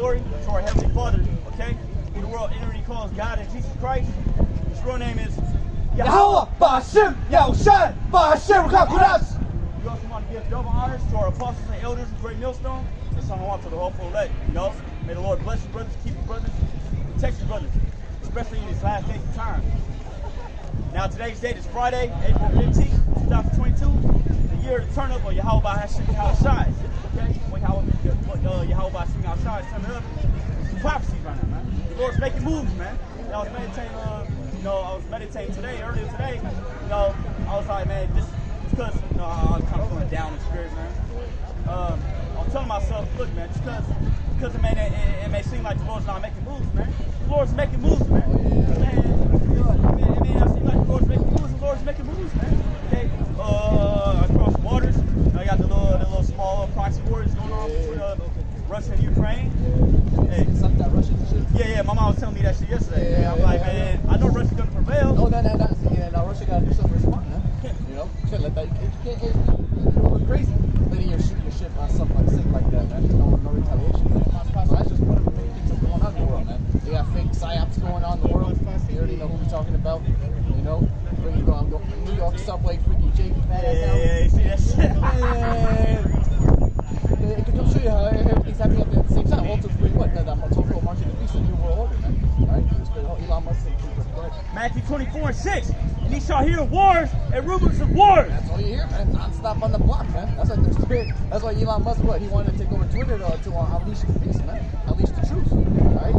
glory to our Heavenly Father, okay? Who the world entity calls God and Jesus Christ. His real name is Yahweh Ba'Shem Yahushai Ba'Shem Kakuras. We also want to give double honors to our apostles and elders of Great Millstone. And song on to the whole full elect, you know? May the Lord bless you brothers, keep you brothers, protect you brothers, especially in these last days of time. Now today's date is Friday, April 15th, 2022, the year of the turn up of Yahweh Ba'Shem Yahushai. Okay? What Yahweh Ba'Shem Yahushai is turning up. Some prophecies right now, man. The Lord's making moves, man. I was meditating, earlier today, I was like, man, just because, I was kind of feeling down in spirit, man. I was telling myself, look, man, just because it may seem like the Lord's not making moves, man. The Lord's making moves, man. It may not seem like the Lord's making moves, the Lord's making moves, man. Okay? Across the waters, I got the little small proxy wars going on between Russia and Ukraine. Hey. Yeah, my mom was telling me that shit yesterday. Yeah, I'm like, man, I know Russia's gonna prevail. No, Russia gotta do something smart, man. You know, you can't let that. You can't get crazy letting your ship on something like that, man. No retaliation. So that's just one of the many things that's going on in the world, man. They got fake psyops going on in the world. You already know who we're talking about. You know, when you go on New York subway, freaking Jake fat ass out. Yeah, you see that shit? It can show you how everything's happening at the same time. Also, it's pretty what? That Tokyo marching the beast, the new world order, man. Right? Elon Musk and Matthew 24:6. And he shall hear wars and rumors of wars. That's all you hear, man. Non-stop on the block, man. That's like the spirit. That's why Elon Musk, he wanted to take over Twitter to unleash the beast, man. Unleash the truth. Right?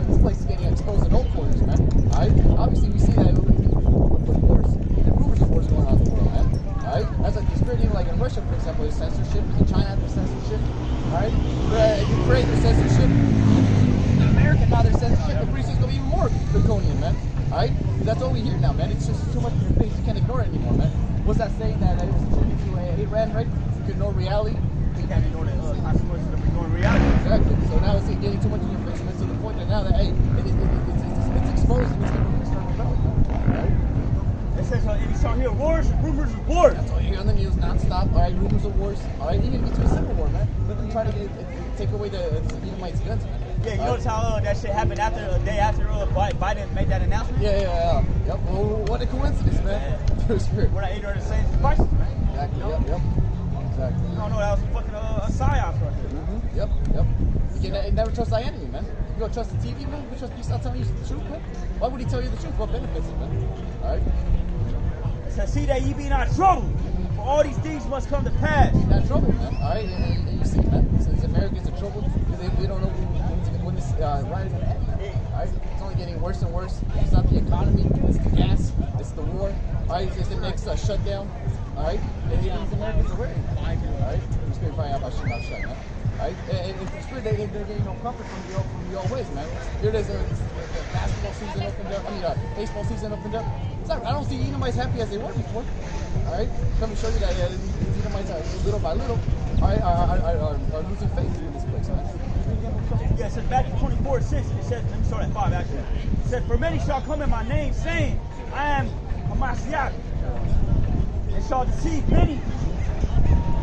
This place is getting exposed in all corners, man. Right? Obviously, we see that with wars and rumors of wars going on in the world, man. Right? That's like the spirit, even like in Russia, for example, there's censorship. In China, there's censorship. Right? Ukraine, there's censorship. In America, now there's censorship. And pretty soon it's going to be even more draconian, man. Alright? That's all we hear now, man. It's just too much in your face. You can't ignore it anymore, man. What's that saying that it was attributed to Iran, right? You can ignore reality. You can't ignore the consequences of ignoring reality. Exactly. So now it's getting too much in your face, man, to the point that now that, hey, it's exposed and it's going to start rebelling. Alright? It says, and you shall hear wars and rumors of wars. That's all you hear on the news, non-stop. Alright, rumors of wars. Alright, even between civil war, man. Let them try to take away the Edomites' guns, man. Yeah, you notice how that shit happened a day after Biden made that announcement? Yeah. Yep. Well, what a coincidence, man. Yeah. We're not ignorant of the same devices, man. Exactly. You know? Yep. Exactly. I don't know, that was fucking a psyop right here. Mm-hmm. Yep. You can never trust thy enemy, man. You don't trust the TV, man. You trust he's not telling you the truth, man. Why would he tell you the truth? What benefits it, man? All right. It says, see that ye be not troubled, for all these things must come to pass. Be not troubled, man. All right. And you see, man. So these Americans are troubled because they don't know when this ride is going to end, man. All right. It's only getting worse and worse. It's not the economy. It's the gas. It's the war. All right. It's the next shutdown. All right. And these Americans are worried. All right. I'm just going to find out about shut, man. Right? And the spirit, they're getting no comfort from the old ways, man. Here there's the basketball season opened up. I mean, baseball season opened up. It's not, I don't see Edomites happy as they were before. All right, come and show you that these Edomites are little by little, all right, are losing faith in this place, man. Yeah, it says Matthew 24:6. It says, let me start at 5 actually. It says, for many shall come in my name, saying, I am Hamashiach, and shall deceive many.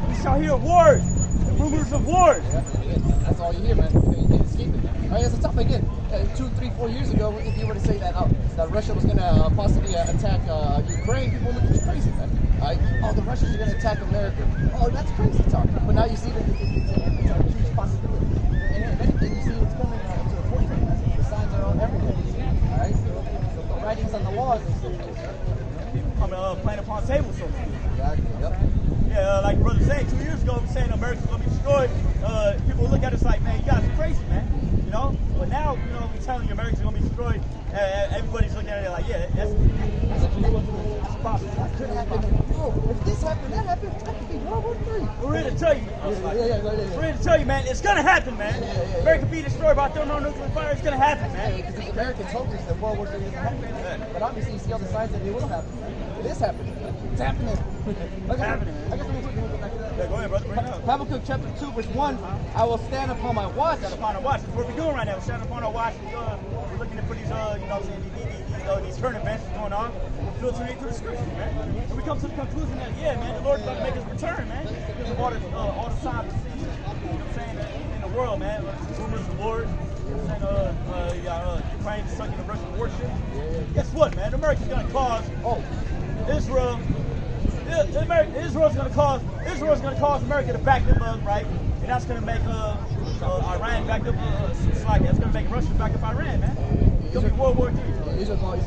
We shall hear wars. Rumors of wars. Yeah, that's all you hear, man. You can't escape it. All right, it's a tough again. 2, 3, 4 years ago, if you were to say that Russia was going to possibly attack Ukraine, people would look at you crazy, man. All right? Oh, the Russians are going to attack America. Oh, that's crazy talk. But now you see that it's a huge possibility. And if anything, you see it's coming to the forefront. The signs are on everywhere. All right? The writings on the walls and stuff. I'm playing upon the table, so. Exactly. Yep. Yeah, like brother said 2 years ago, saying America's gonna be destroyed. People look at us like, man, you guys are crazy, man. You know. But now, we're telling you America's gonna be destroyed. Everybody's looking at it like, yeah, that's possible. That could happen. Oh, if this happened, that happened. That could be World War III. We're here to tell you. We're here to tell you, man. It's gonna happen, man. America be destroyed by throwing on nuclear fire. It's gonna happen, man. Because the Americans hope that World War III isn't happening. But obviously, you see all the signs that it will happen. It is happening. It's happening. It's happening. I guess we'll back to that. Yeah, go ahead, brother. Bring it up. Habakkuk chapter 2, verse 1. I will stand upon my watch. Stand upon our watch. That's what we're doing right now. We're standing upon our watch. We're looking for these, these current events going on. We're filtering through the scriptures, man. So we come to the conclusion that, yeah, man, the Lord's about to make us return, man. Because of all the signs we see, you know what I'm saying, in the world, man. Rumors of wars. Ukraine stuck in the Russian warship. Guess what, man? America's gonna cause Israel. Israel's gonna cause America to back them up, right? And that's gonna make Iran back up. That's gonna make Russia back up Iran, man. It's gonna be World War III. Israel's going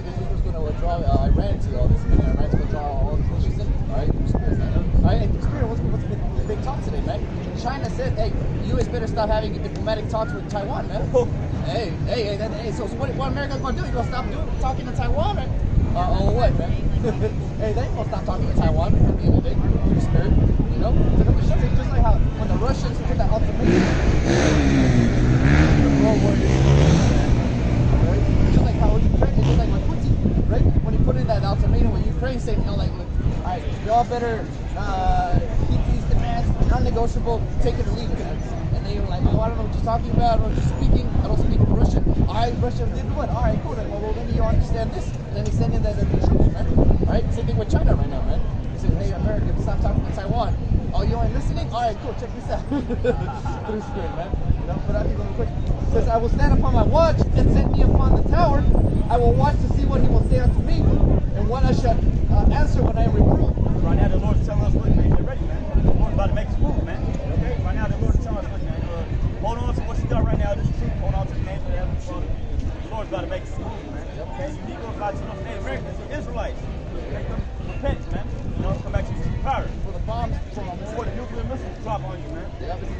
to withdraw Iran to all this. Iran's going to withdraw all these nations in. All right, all right. Spirit, what's the big talk today, man? China said, "Hey, the U.S. better stop having diplomatic talks with Taiwan, man." Hey. So what America's going to do? You gonna stop talking to Taiwan, right? Or what, man? Hey, they ain't gonna stop talking to Taiwan at the end of the day. Spirit, you know. It's just like how when the Russians put that ultimatum, the World War right? Just like how Ukraine, just like Putin, right? When he put in that ultimatum with Ukraine, saying, you know, like, look, all right, y'all better keep these demands non-negotiable, take it or leave it. And they were like, oh, I don't know what you're talking about. I don't know what you're speaking. I don't speak Russian. All right, Russia did what? All right, cool. Then, well, then you understand this. And then he sent in the troops, man. All right, same thing with China right now, man. He said, hey, America, stop talking to Taiwan. Oh, you ain't listening? All right, cool. Check this out. Through spirit, man. You know, but I think quick. It says, I will stand upon my watch and set me upon the tower. I will watch to see what he will say unto me, and what I shall answer when I am reproved. Right now, the Lord's telling us, look, man, get ready, man. The Lord's about to make us move, man. Okay? Right now, the Lord's telling us, look, man, hold on to what you got right now. This is truth. Hold on to the name of the Heavenly Father. The Lord's about to make us move, man. Okay? You need to go about to know, hey, Americans, the Israelites. Okay? Repent, man. You know, come back to your power. For the bombs, before the nuclear missiles drop on you, man.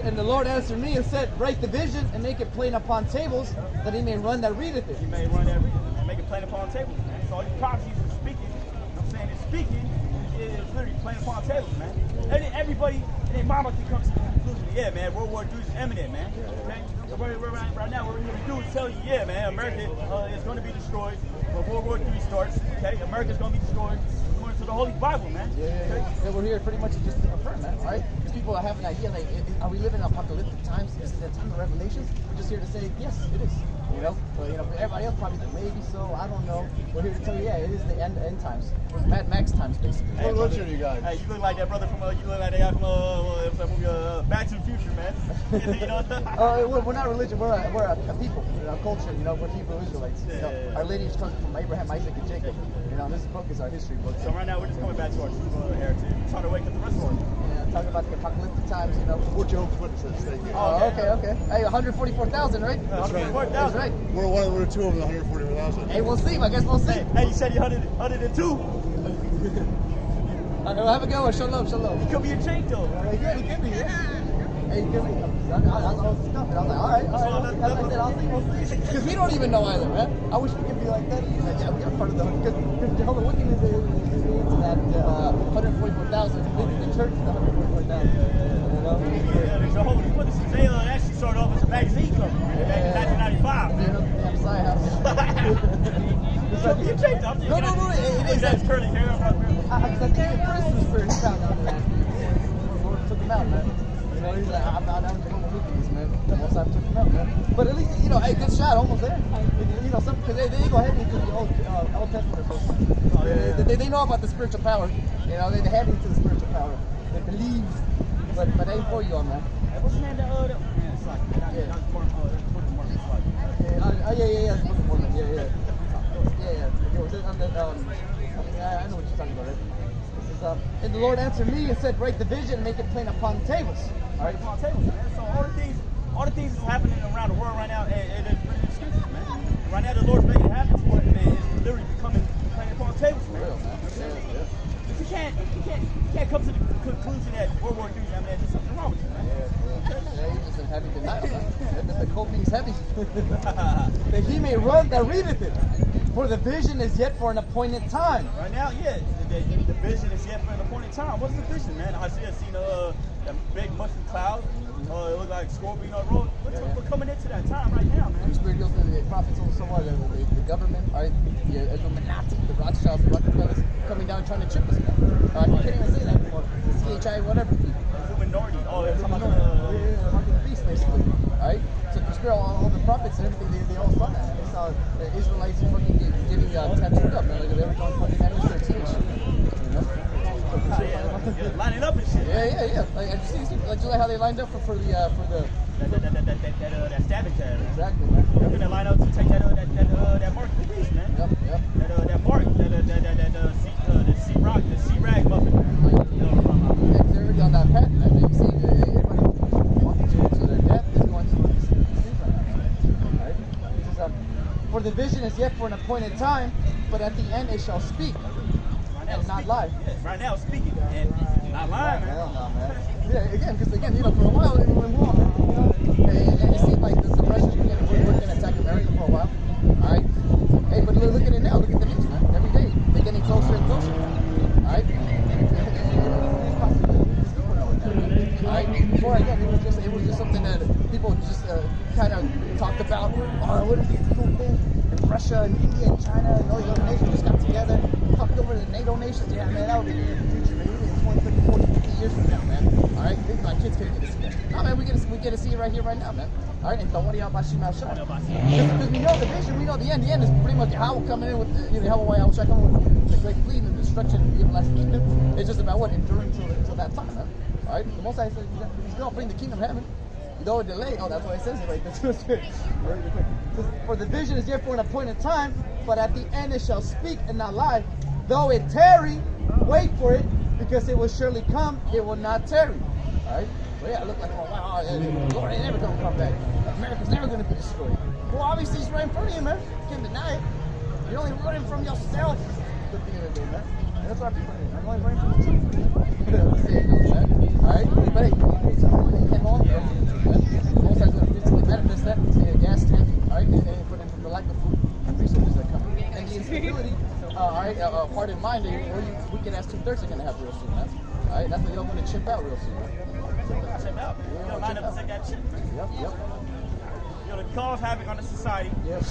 And the Lord answered me and said, write the vision and make it plain upon tables, that he may run that readeth it. He may run that readeth it, and make it plain upon tables, man. So all these prophecies are speaking. I'm saying it's speaking. It's literally plain upon tables, man. And everybody and their mama can come to the conclusion, yeah, man, World War III is imminent, man. Okay? So right now, what we're going to do is tell you, yeah, man, America is going to be destroyed when World War III starts. Okay? America's going to be destroyed. To the Holy Bible, man. Yeah, we're here pretty much just to confirm, man. All right? Because people have an idea, like, are we living in apocalyptic times? Is it the time of Revelations? We're just here to say, yes, it is. You know, but you know, everybody else probably like, maybe so. I don't know. We're here to tell you, yeah, it is the end times. Mad Max times, basically. Hey, what religion are you guys? Hey, you look like that brother from you look like that guy from Back to the Future, man. You know? We're not religion. We're a people, a culture. You know, we're Hebrew Israelites. You know, our lineage comes from Abraham, Isaac, and Jacob. You know, this book is our history book. So right now we're just coming back to our true heritage. We're trying to wake up the rest of us. Yeah, talking about the apocalyptic times. You know. We're Jehovah's Witnesses. Thank you. Oh, okay. Hey, 144,000, right? That's right. 144,000. That's right. We're two of the 144,000. Hey, we'll see. I guess we'll see. Hey, you said you're 102. Have a good one. Shalom. He could be a Jake, though. He could be. Hey, he could be. I was stumping. I was like, all right. I'll see. We'll see. Because we don't even know either, man. I wish we could be like that. Yeah, we are part of the. Because Jehovah's Witnesses is into that 144,000. The church is the 144,000. You know? Yeah, the Jehovah's Witnesses, they actually started off as a magazine cover back in 1995. You know, the Messiah house. So be a Jake, though. No. It is. That's curly hair. I think in Princeton Spirit, he found out that. Took him out, man. You know, he's like, I'm not down to Jehovah's Witnesses, man. Once I took him out, man. But at least, you know, hey, good shot, almost there. You know, because they go heavy into the Old Testament. So they know about the spiritual power. You know, they're heavy into the spiritual power. They believe, but they ain't for you on that. Hey, what's the name of that? Man, it's like, that's Mormon. Yeah. It's Book of Mormon. Yeah. I know what you're talking about, right? This is, and the Lord answered me and said, write the vision and make it plain upon tables. All right, upon tables, man. So all the things that's happening around the world right now, it is pretty excuses, man. Right now, the Lord's making it happen for it, man. It's literally becoming plain upon tables, man. Real, man. Yeah. But you can't come to the conclusion that World War III, I mean, there's something wrong with you, man. Yeah, you're just in heavy denial, man. The coping's heavy. That he may run that readeth it. For the vision is yet for an appointed time. Right now, yeah, the vision is yet for an appointed time. What's the vision, man? Isaiah seen a big mushroom cloud. It looked like scorpion on the road. We're coming into that time right now, man. The Spirit goes to the prophets also what the government, all right, the Illuminati, the Rothschilds, the Rockefellers, coming down trying to chip us now. All right, you can't even say that anymore. The CHI, whatever. Minority. Oh, it's talking about the beast, basically. All right. So the Spirit, all the prophets and everything, they all saw that. They saw the Israelites fucking getting tattooed up, man. Like they were going fucking that in their teach. You know. So Yeah, lining up and shit. Yeah. Like, and you see, like just like how they lined up for the That stabbing tab. exactly, man. They're gonna line up to take that mark of the beast, man. Yep. That mark, the C-rag muffin, man. You know what I'm talking about. Yeah, they're already on that path, man. You see, everybody walking to their death is going to the street right now, man. Right? It says, for the vision is yet for an appointed time, but at the end it shall speak and not lie. Yeah, right now it's speaking and not lying, man. Hell no, man. Yeah, because for a while it went wrong, man. And it seemed like the Russians were going to attack America for a while. All right. Hey, but look at it now. Look at the news, man. Every day they're getting closer and closer. All right. All right. Before again, it was just something that people just kind of talked about. Oh, what would be a cool thing if Russia and India and China and all the other nations just got together, talked over the NATO nations? Yeah, man, that would be in the future, man. In 20, 30, 40, 50 years from now, man. All right, maybe my kids can get to see that. No, man, we get to see it right here, right now, man. All right, and don't worry about Shima Shah. Because we know the vision, we know the end. The end is pretty much how we're coming in with how shall I come with the great fleet and the destruction of the everlasting kingdom. It's just about what enduring till that time, man. All right, the Most High says he's going to bring the kingdom of heaven. Though it delay, that's what it says right there. For the vision is yet for an appointed time, but at the end it shall speak and not lie. Though it tarry, wait for it, because it will surely come, it will not tarry. Alright? Well, yeah, it looked like, oh wow, the Lord ain't never gonna come back. America's never gonna be destroyed. Well, obviously it's right in front of you, man. You can't deny it. You're only running from yourself. Good thing of the day, man. And that's why people I'm only running from the truth. Alright? But hey, came on, most times going to physically manifest that in a gas tank, alright, and put in the lack of food and resources that come. And the instability, alright, heart and mind, we can ask 2/3 are going to have real soon, man. Alright, that's what y'all going to chip out real soon, man. Chip out. You know, line up to take that chip, man. Yep. You know, to cause havoc on the society. Yep.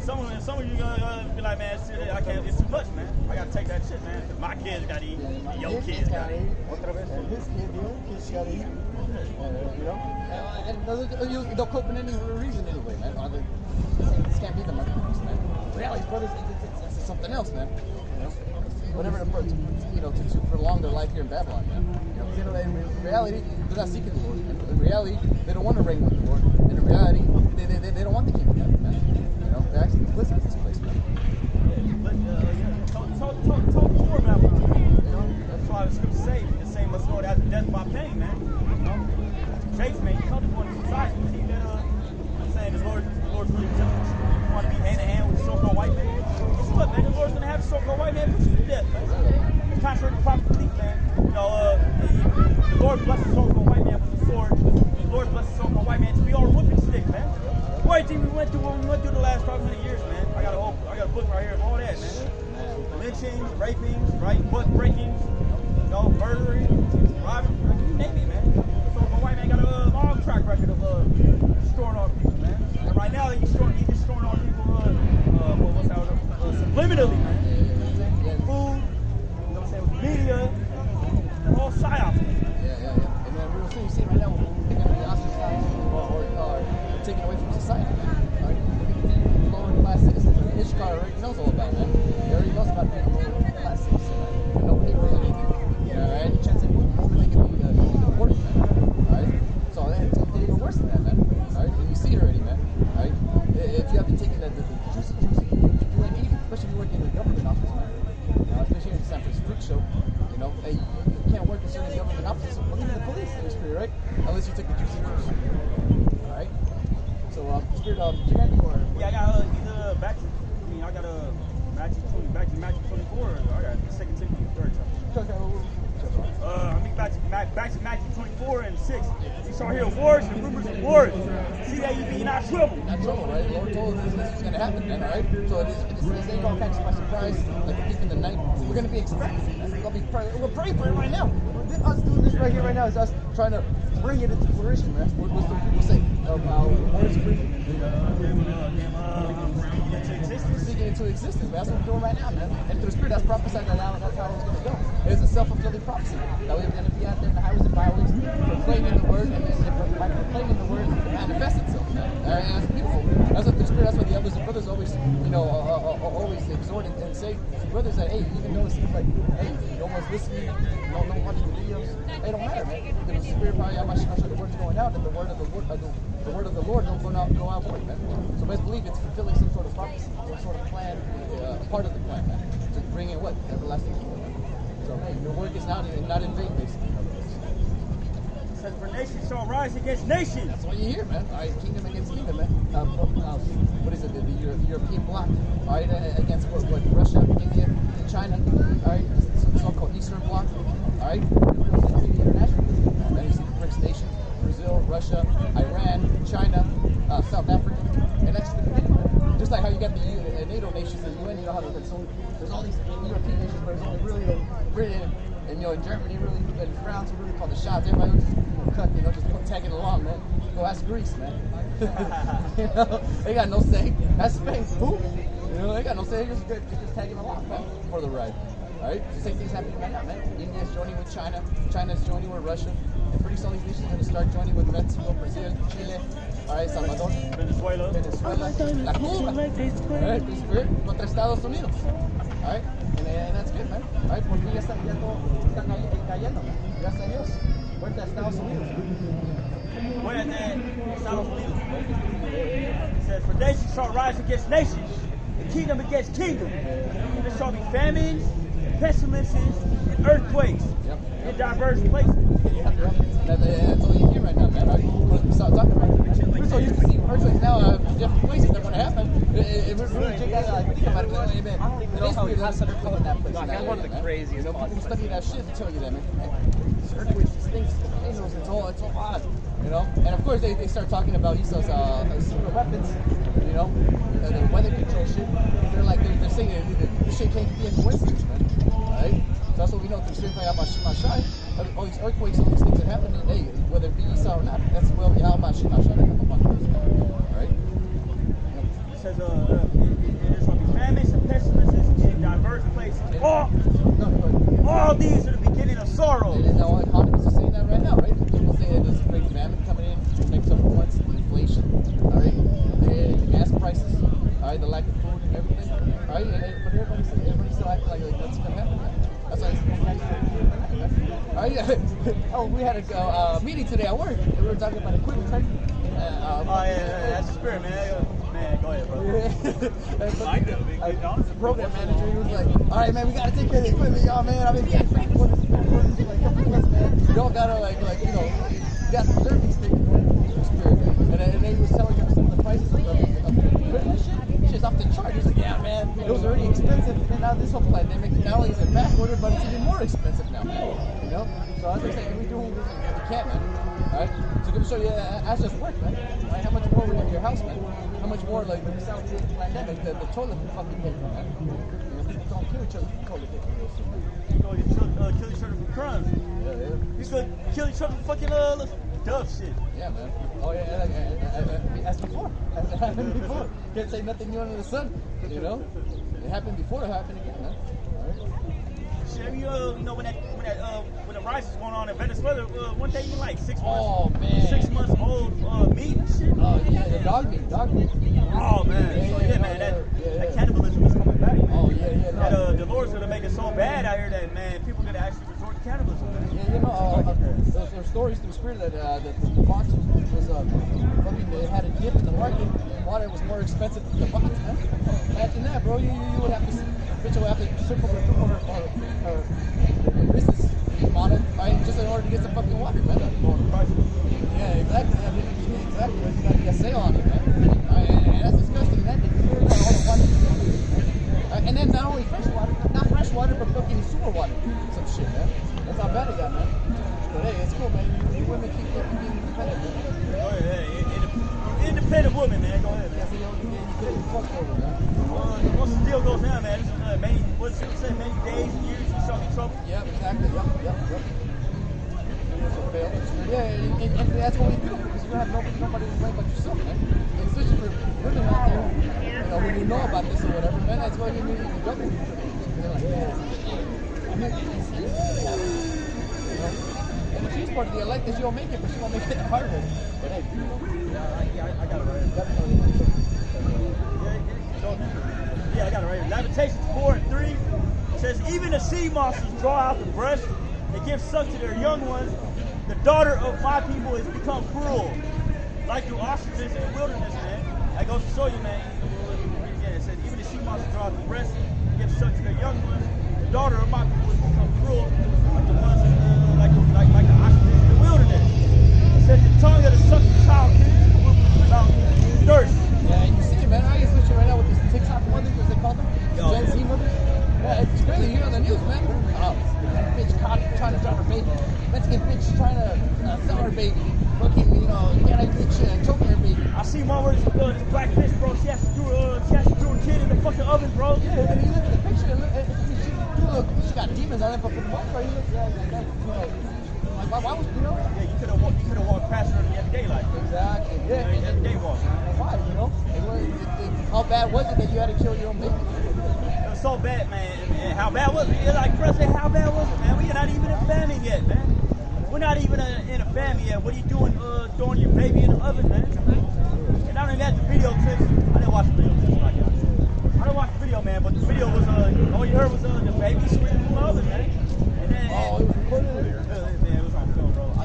Some of you gonna be like, man, shit, I can't. It's too much, man. I gotta take that shit, man. My kids gotta eat. Your kids gotta eat. And his kids, gotta eat. And they'll cope in any reason anyway, man. This can't be the market, man. Reality, brothers, it's something else, man. Whatever to prolong their life here in Babylon, man. In reality, they're not seeking the Lord. In reality, they don't want to reign with the Lord. And in reality, they don't want the kingdom, man. They're actually complicit in this place, man. Talk more about it. That's why the scripture say the same must go after death by pain, man. Jake's man, you come to one society, you see that I'm saying the Lord's really just want to be hand in hand with the so-called white man. Guess what, man? The Lord's gonna have the so-called white man put you to death, man. Contrary to proper belief, man. The Lord bless the so-called white man with the sword. The Lord bless the so-called white man to be our whipping stick, man. What do you think we went through the last 500 years, man? I got a book right here of all that, man. Lynchings, rapings, right? Butt breakings, murdering, robbing, you name it, man. So my white man got a long track record of destroying our people, man. And right now he's destroying our people subliminally, man. Food, with media, all psyops. Yeah. And then real soon you see right now we're going to be ostracized or taken away from society, man. Look at the lower class citizens. Ishkar already knows all about that. He already knows about being a lower class citizen, man. Nobody really any chance they can be deported, man. Alright? So it's even worse than that, man. Alright? And you see it already, man. Alright? If you haven't taken the juicy, you ain't eating, especially if you work in a government office, man. Especially in the San Francisco Freak Show. Hey, you can't work in certain government offices, or even the police industry, right? Unless you take the juicy juice. Alright? So, Spirit, do you got any more? Yeah, I got I got Matthew 24, or I got 2 Timothy 3rd chapter. Back to Matthew 24 and 6. You shall hear wars and rumors of wars. See that you be not troubled. Not troubled, right? The Lord told us this is going to happen, man, alright? So this ain't going to catch us by surprise, like a thief in the night. We're going to be expecting. We're praying for it right now. Us doing this right here, right now, is us trying to bring it into fruition, man. What's the people say? War is free. into existence. Speak it into existence, man. That's what we're doing right now, man. And through the Spirit, that's prophesied that now, and that's how it's going to go. It's a self-fulfilling prophecy that we're going to be out there in the highways and byways proclaiming the word, and then by proclaiming the word, it manifests itself, man. And that's beautiful. That's what the Spirit, that's what the elders and brothers always, always exhort and say to brothers that, hey, even though it seems like, hey, no one's listening, no one watching the videos, it don't matter, man. Because the Spirit probably, I'm sure the word's going out, and the word of the Lord don't go out void, man. So best believe it's fulfilling some sort of prophecy, some sort of plan, part of the plan, man, to bring in what? Everlasting kingdom, man. So hey, your work is not in vain, basically. It says, for nation shall rise against nation. That's what you hear, man. All right, kingdom against kingdom, man. What is it? The European bloc, all right, against what? Russia, India, and China, all right, so-called Eastern bloc, all right. Internationalism, man. You see the BRICS nation, Brazil, Russia, Iran, China, South Africa, and that's the beginning. Just like how you got the NATO nations and the UN, you know how there's all these European nations, but there's only really Britain and in Germany, really, and France, who really call the shots. Everybody will just tagging along, man. Go ask Greece, man. They got no say. That's Spain. Who? They got no say. They're just tagging along, man, for the ride. All right, the same thing's happening right now, man. India's joining with China. China's joining with Russia. And pretty soon these nations are going to start joining with Mexico, Brazil, Chile. All right, Salvador, Venezuela, La Cuba. All right, the Spirit contra Estados Unidos. All right, and that's good, man. All right, porque ya todo está cayendo, man. Gracias a Dios. Fuerte a Estados Unidos. Fuerte a Estados Unidos. It says, for nation shall rise against nations, and kingdom against kingdom. There shall be famines, pestilences, and earthquakes in diverse places. That's all you hear right now, man. We start talking about it. We're so used to seeing earthquakes now in different places that are going to happen. It really think about it. I don't even know how we have such a earthquake in that place. That's one of the craziest. People study that shit to tell you that, man. Earthquakes, things, volcanoes, it's all odd, And of course, they start talking about Esau's secret weapons, the weather control shit. They're saying this shit can't be a coincidence, man. Right? So that's what we know through Sifai Mashai. All these earthquakes, all these things that happen, hey, whether it be Esau or not, that's well Yahweh Mashai that come upon us. Right? It says, there shall be famines and pestilences in diverse places. All these are the beginning of sorrow. And all economists are saying that right now, right? People say that there's a great famine coming in the next couple of months, inflation, all right? The gas prices, all right, the lack of food and everything, all right? But everybody's still acting like that's going to happen. That's why we had a meeting today at work, and we were talking about equipment, right? That's the Spirit, man. Man, go ahead, bro. The program manager, he was like, all right, man, we got to take care of the equipment, y'all, man. I've been getting back for this, man. Y'all got to, you got to preserve these things, man. The Spirit, man. And then he was telling us some of the prices of equipment shit. Shit's off the chart. He's like, yeah, man, it was already expensive, and now this whole pandemic, not only is it back order, but it's even more expensive now, man. So I was saying, we do what we can, man. All right? So I'm show you, as just work, man. Right? How much more we in your house, man? How much more, when we sound the pandemic, the toilet can fucking pay for, man. People don't kill each other for toilet paper. Kill each other for crumbs. Yeah. You could kill each other for fucking dove shit. Yeah, man. Oh, yeah, as before. As it happened before. Can't say nothing new under the sun, It happened before, it happened again, man. All right? Shit, when the rise is going on in Venezuela, one day you like 6 months. Oh, man. 6 months old meat and shit. Oh, yeah, the dog meat. Oh, man. That cannibalism is coming back. Oh, yeah. The Lord's going to make it so bad out here that, man, people are going to actually resort to cannibalism, man. Yeah, there's stories through Spirit that the box was fucking, they had a dip in the market, and water was more expensive than the box, man. Imagine that, bro. You would have to, bitch would have to triple her business model, right, just in order to get some fucking water, man. Yeah, exactly. Exactly. You got to get a sale on it, man. And that's disgusting. That all the water. And then not only not fresh water, but fucking sewer water. Some shit, man. That's how bad it got, man. But hey, it's cool, man. You women keep being independent. Go ahead, hey. Independent woman, man. Go ahead, man. Yeah, so you get fucked over, man. Once the deal goes down, man, many days and years you shall be trouble. Yeah, exactly. Yep. Yeah, and that's what we do, because you don't have nobody to blame but yourself, man. And especially for women out there, know, when you know about this or whatever, man, that's why you need to go with it. They're like, yeah, I'm making this. You know? And if she's part of the elect, then she'll make it, but she won't make it part of it. But hey, I got it right here. Yeah, I got it right here. Lamentations 4:3 says, even the sea monsters draw out the breast and give suck to their young ones. The daughter of my people has become cruel, like the ostriches in the wilderness, man. That goes to show you, man. It says, even the sea monsters draw out the breast and give suck to their young ones. The daughter of my people has become cruel, like the ones like the ostriches in the wilderness. It says, the tongue of the sucking child about thirst. yeah, you see it, man. I guess what right now with these TikTok mothers, as they call them, Gen Z mothers. Yeah, it's crazy. You hear on the news, man. Bitch caught trying to drop her baby. Mexican bitch trying to sell her baby. Fucking, you know, Hispanic bitch choking her baby. I see one where it's a black bitch, bro. She has to do a kid in the fucking oven, bro. Yeah, and you look at the picture, she got demons on it, but for the most part, you look like, you know, like, why was, you know? Yeah, you could have walked past her in the everyday life. Exactly. Yeah. Everyday walk. Why, you know? How bad was it that you had to kill your own baby? It was so bad, man. And how bad was it? You're like, President, how bad was it, man? We're not even in famine yet, man. We're not even in a famine yet. What are you doing throwing your baby in the oven, man? And I don't even have the video clips. I didn't watch the video clips. I didn't watch the video, man, but the video was, all you heard was the baby screaming from the oven, man. And then, Oh, it was recorded earlier. Man, it was on film, bro. I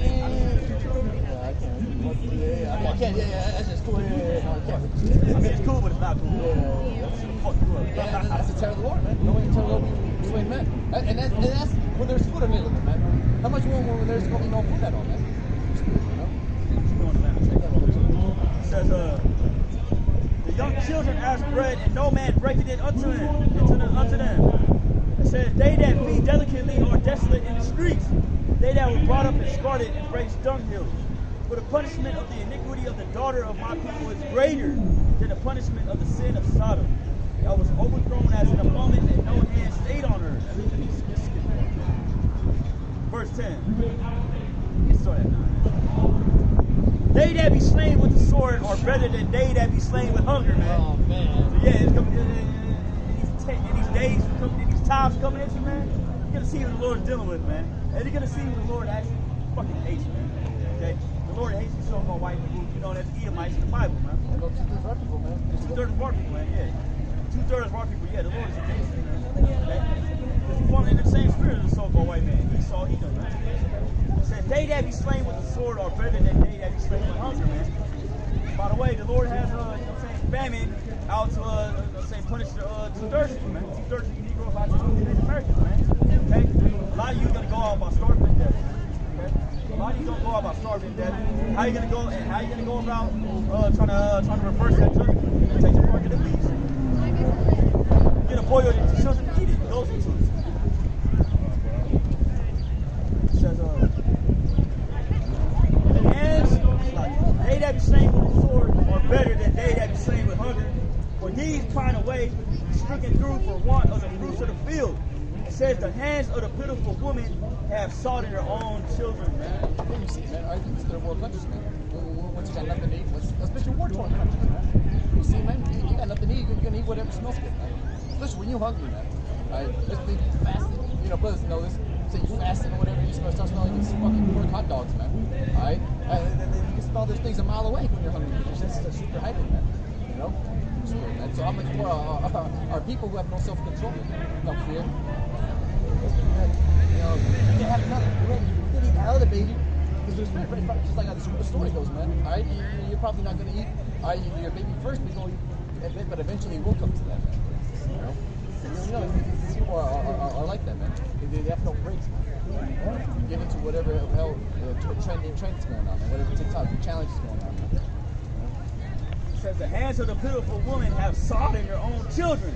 can't. Yeah, that's just cool. Yeah, no, I can't. I mean, it's cool, but it's not cool. Yeah. Fuck you up. Yeah, that's the terror of the Lord, man. No way to tell the Lord we ain't men. And that's when there's food available, man. How much more when there's going to be no food at all, man? It says, the young children ask bread, and no man breaketh it unto them. It says, they that feed delicately are desolate in the streets. They that were brought up and scarlet embrace dunghills. For the punishment of the iniquity of the daughter of my people is greater than the punishment of the sin of Sodom. I was overthrown as in a moment, and no hand stayed on her. Verse 10. Start at 9. They that be slain with the sword are better than they that be slain with hunger, man. Oh, man. So yeah, it's coming in these days, in these times coming into, man. You're gonna see who the Lord is dealing with, man. And you're gonna see who the Lord actually fucking hates, man. Okay? The Lord hates these so-called white people, you know, that's Edomites in the Bible, man. Well, 2/3 white people, man. 2/3 of our people, man, yeah. 2/3 of our people, yeah, the Lord is against it, man. Okay? Because he's falling in the same spirit as the so-called white man. Esau, Edom, man. It said, they that be slain with the sword are better than they that be slain with hunger, man. By the way, the Lord has, you know what I'm saying, famine out to, say, punish the 2/3 people, man. 2/3 of you Negroes out to Native Americans, man. Okay? A lot of you are going to go out by starving to death. Okay? A lot of you don't go out by starving to death. How you gonna go about trying to reverse that judgment? You're gonna take the part of the beast. You're gonna boil your children and eat it. Those are two. It says, the hands, like, they that be slain with the sword are better than they that be slain with hunger. For these pine away, stricken through for want of the fruits of the field. It says the hands of the pitiful woman have sought in their own children, man. Yeah, you see, man. I think it's third world countries, man. Once you got nothing to eat, especially war-torn countries, man. You see, man, you got nothing to eat, you're gonna eat whatever smells good, man. Especially when you're hungry, man. Especially fasting. You know, brothers know this. Say you fasting or whatever, you start smelling these fucking pork hot dogs, man. Alright? And then you can smell those things a mile away when you're hungry because your senses are super heightened, man. You know? And so how much more are people who have no self-control, no fear? You know, you can have nothing. You can eat hell of the baby. Because there's spirit, right? Just like how the story goes, man. Alright? You're probably not going to eat your baby first, but eventually it will come to that, man. You know? You know, these people are like that, man. They have no breaks, man. You get into whatever hell trending trends going on, man. Whatever TikTok challenge is going on, man. It says the hands of the pitiful woman have sought in their own children.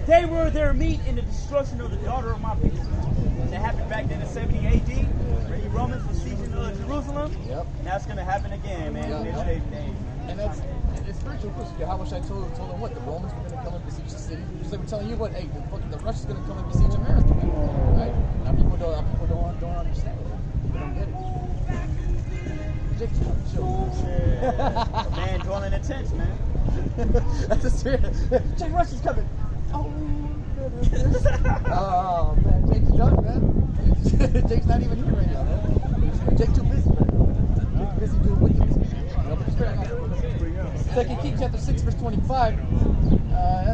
They were their meat in the destruction of the daughter of my people. And that happened back then in 70 AD, where the Romans were sieging Jerusalem. Yep. And that's going to happen again, man, in this day's day. And it's spiritual. How much I told them what? The Romans were going to come and besiege the city. Just like we're telling you what, hey, the Russians going to come and besiege America, man. Right? Now people don't understand it. They don't get it. Ridiculous. Yeah. A man dwelling in tents, man. That's a serious. Jake Rush is coming. Oh, goodness. Oh, man. Jake's done, man. Jake's not even here right now, man. Jake's too busy right now. Too busy doing wickedness. But it's fair enough. 2 Kings chapter 6, verse 25.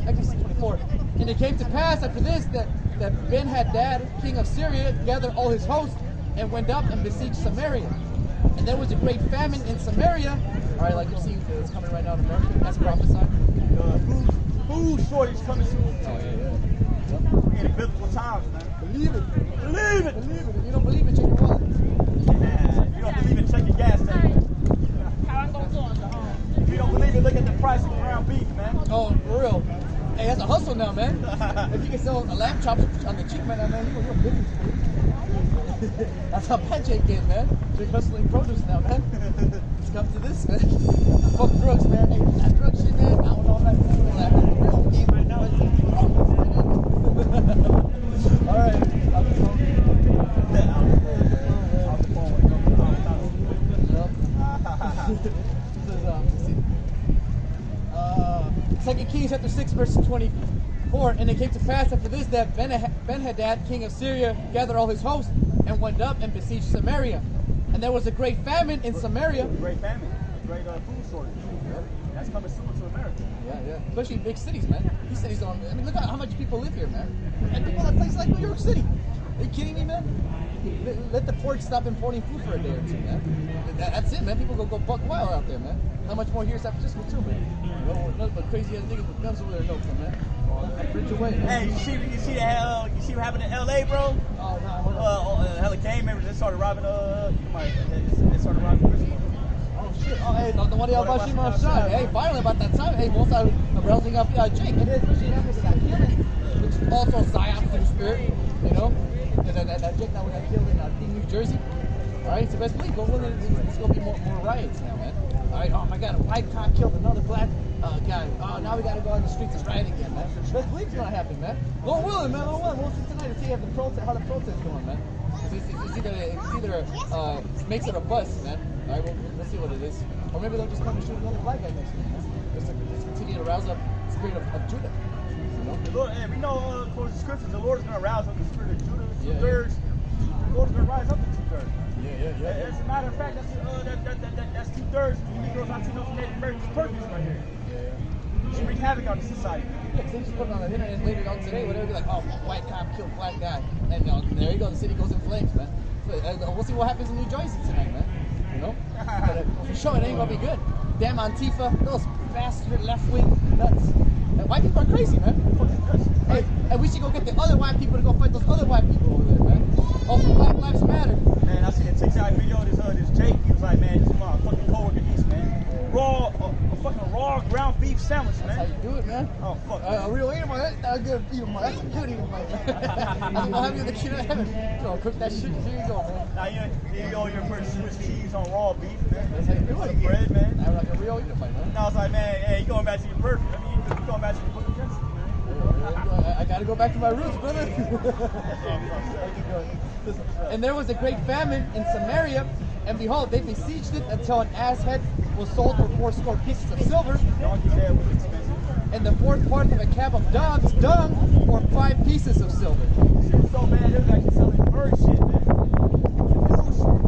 Actually, 6:24. And it came to pass after this that Ben-Hadad, king of Syria, gathered all his host and went up and besieged Samaria. And there was a great famine in Samaria. All right, like you see, it's coming right now in America. That's prophesied. Food shortage coming soon. Oh, yeah. In the biblical times, man. Believe it. Believe it. Believe it. If you don't believe it, check your wallet. If you don't believe it, check your gas tank. If you don't believe it, look at the price of ground beef, man. Oh, for real. Hey, that's a hustle now, man. If you can sell a lamb chops on the cheap, man, you're business. That's how bad Jake is, man. Jake hustling produce now, man. It's come to this, man. Fuck drugs, man. Hey, that drug shit, man. I don't know that. The real game right now. All right. Second Kings chapter 6, verse 24. And it came to pass after this that Ben-Hadad, king of Syria, gathered all his host and went up and besieged Samaria. And there was a great famine in Samaria. Great famine. Great food shortage. That's coming soon to America. Yeah. Especially in big cities, man. These cities don't. I mean, look at how much people live here, man. And people at places like New York City. Are you kidding me, man? Let the port stop importing food for a day or two, man. That's it, man. People go buck wild out there, man. How much more here in San Francisco, too, man? Nothing but crazy ass niggas with guns over there, no, man. Bridge away, man. Hey, you see what happened in LA, bro? Oh, no. Hurricane members, they started robbing, they started robbing Christmas. Oh, shit. Oh, hey, the one of y'all Shima shot. Hey, finally, about that time. Hey, most are rousing up Jake. And then, especially now, because got killed, which is also Zion through spirit, you know? And that Jake now we got killed in New Jersey. All right, so best believe, there's going to be more riots now, man. All right, oh my God, a white cop killed another black guy. Oh, now we got to go on the streets and riot again, man. Best believe it's going to happen, man. Lord willing, man, Lord willing. We'll see tonight to see how the protest going, man. It's either makes it a bust, man. All right, we'll see what it is. Or maybe they'll just come and shoot another black guy next week, man. Just continue to rouse up the spirit of Judah. You know? The Lord, and we know, according to scriptures, the Lord is going to rouse up the spirit of Judah. Yeah. The Lord is going to rise up the 2/3. Yeah. As a matter of fact, that's 2/3 Negroes, Latinos, Native Americans' purpose right here. Yeah. You should wreak havoc on the society. Yeah, because they just put it on the internet later on today, whatever, be like, oh, white cop killed black guy. And there you go, the city goes in flames, man. So, we'll see what happens in New Jersey tonight, man. You know? But for sure, it ain't gonna be good. Damn Antifa, those bastard left-wing nuts. And white people are crazy, man. Hey, and we should go get the other white people to go fight those other white people over there, man. Also, Black Lives Matter. Man, I seen a TikTok video of this Jake. He was like, man, this is my fucking coworker east, man. A fucking raw ground beef sandwich, man. That's how you do it, man. Oh, fuck. A real Edomite, that's a good Edomite. That's a good Edomite, man. I'm gonna have you the kid of heaven. So cook that shit. Here you go, man. Now you're putting Swiss cheese on raw beef, man. That's how you do it. Bread, man. I'm like a real Edomite, man. And I was like, man, hey, you going back to your birth. I mean, you going back to your fucking country, man. I gotta go back to my roots, brother. And there was a great famine in Samaria, and behold, they besieged it until an ass head was sold for 4 pieces of silver, Donkey's head was expensive. and the 4th part of a cab of dogs dung for 5 pieces of silver. Shit was so bad, they was actually selling bird shit, man.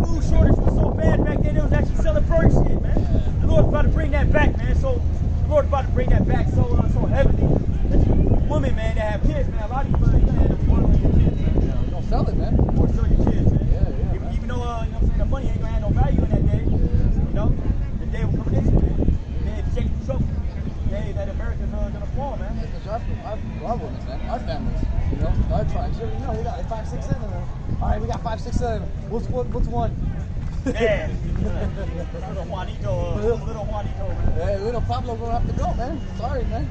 Food shortage was so bad back then, they was actually selling bird shit, man. The Lord's about to bring that back, man. So the Lord's about to bring that back so heavily that you women, man, that have kids, man. A lot of you women, you end up boiling your kids, man. Yeah, don't sell it, man. Or sell your kids, man. Yeah, Even though, you know what I'm saying, the money ain't gonna have no value in that day. You know, the day will come into, man. The day of Jake's trouble. The day that America's gonna fall, man. Our women, man, our families, you know, our tribes. You know, we got like 5, 6, 7. All right, we got 5, 6, 7. What's one? Man, little Juanito, man. Hey, little Pablo gonna have to go, man. Sorry, man.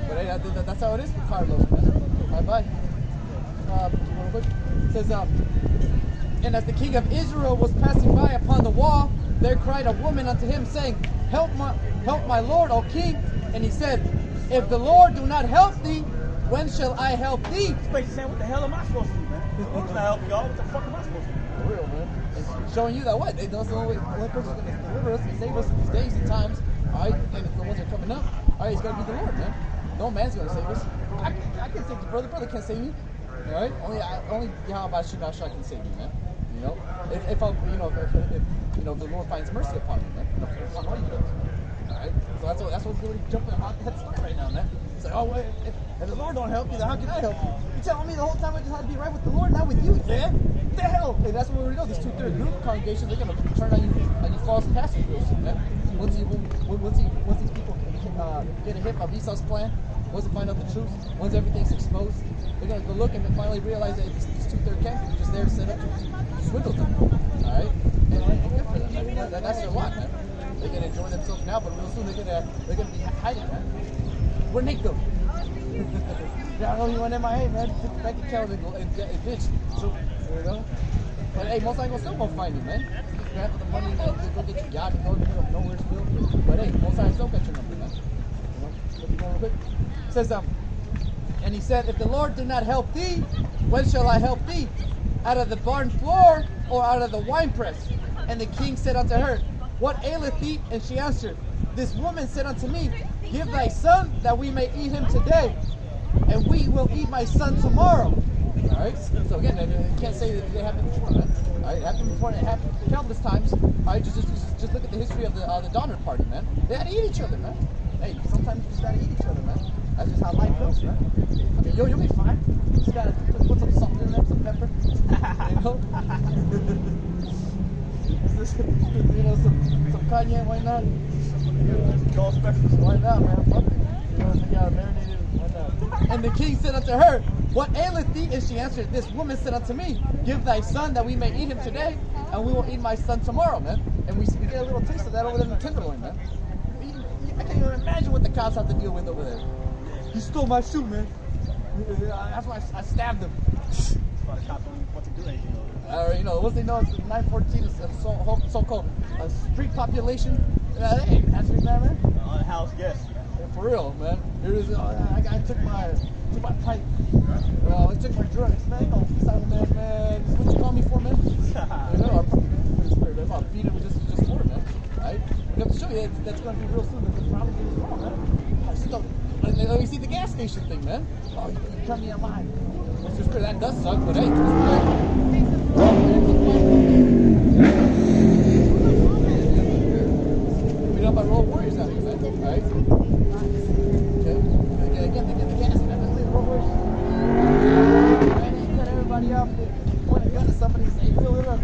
But hey, that's how it is for Carlos, man. Bye. It says, and as the king of Israel was passing by upon the wall, there cried a woman unto him, saying, Help my lord, O king. And he said, If the Lord do not help thee, when shall I help thee? This basically saying, what the hell am I supposed to do, man? The Lord's not helping y'all. What the fuck am I supposed to do? For real, man. It's showing you that what? That's the only person who's going to deliver us and save us in these days and times. All right, and if the ones that are coming up, Alright, it's gotta be the Lord, man. No man's gonna save us. I can save you, brother. Brother can't save me. Alright? Only Yahweh Shemashah can save you, man. You know? If the Lord finds mercy upon you, man. Upon all you do. Alright? So that's what's really jumping on that start right now, man. It's like, oh, wait, if the Lord don't help you, then how can I help you? You telling me the whole time I just had to be right with the Lord, not with you, man? What the hell? Hey, that's what we know. These 2/3 group congregations, they're gonna turn on you false pastors real soon, man. Once these people get a hit of Esau's plan, once they find out the truth, once everything's exposed, they're gonna go look and finally realize that these 2/3 camps are just there set up to swindle them. All right, and good for them. I mean, that's their lot, man. They can enjoy themselves now, but real soon they're gonna be hiding, man. Where'd Nate go? Yeah, I know he went MIA, man. Took the bank account and bitch. So, you know. But hey, most likely still gonna find you, man. Grab the money, go get your yacht and go to the middle of nowhere still. But hey, most likely still got your number, man. You know, let me go real quick. It says, and he said, if the Lord did not help thee, when shall I help thee? Out of the barn floor or out of the winepress? And the king said unto her, what aileth thee? And she answered, this woman said unto me, give thy son that we may eat him today, and we will eat my son tomorrow. All right. So again, you can't say that they happened before, man. All right, it happened before. It happened countless times. All right, just look at the history of the Donner Party, man. They had to eat each other, man. Hey, sometimes you just gotta eat each other, man. That's just how life goes, man. I mean, you'll be fine. You just gotta put some salt in there, some pepper. You know. You know, some cognac, why not? All specials. Why not, man? Fuck it. You know, they got marinated. Why not? And the king said unto her, what aileth thee? And she answered, this woman said unto me, give thy son that we may eat him today, and we will eat my son tomorrow, man. And we get a little taste of that over there in the Tenderloin, man. I can't even imagine what the cops have to deal with over there. He stole my shoe, man. That's why I stabbed him. That's why the cops don't even want to do anything over there. You know, once they know it's 914, it's so-called street population. Hey, that's your man. Unhoused guests. For real, man. I took my pipe. I took my drugs, man. Oh, man. What you call me for, man? You know, I'll beat him just for it, man. Right? We have to show you that's going to be real soon. That's probably going to be wrong, man. Let me see the gas station thing, man. Oh, you cut me on mine. That's just that does suck, but hey, we know about Road Warriors out here, man. Right? Okay. Again, they get the gas, man. Let's leave the Road Warriors. Man, you cut everybody off. Point a gun at somebody and say, fill it up.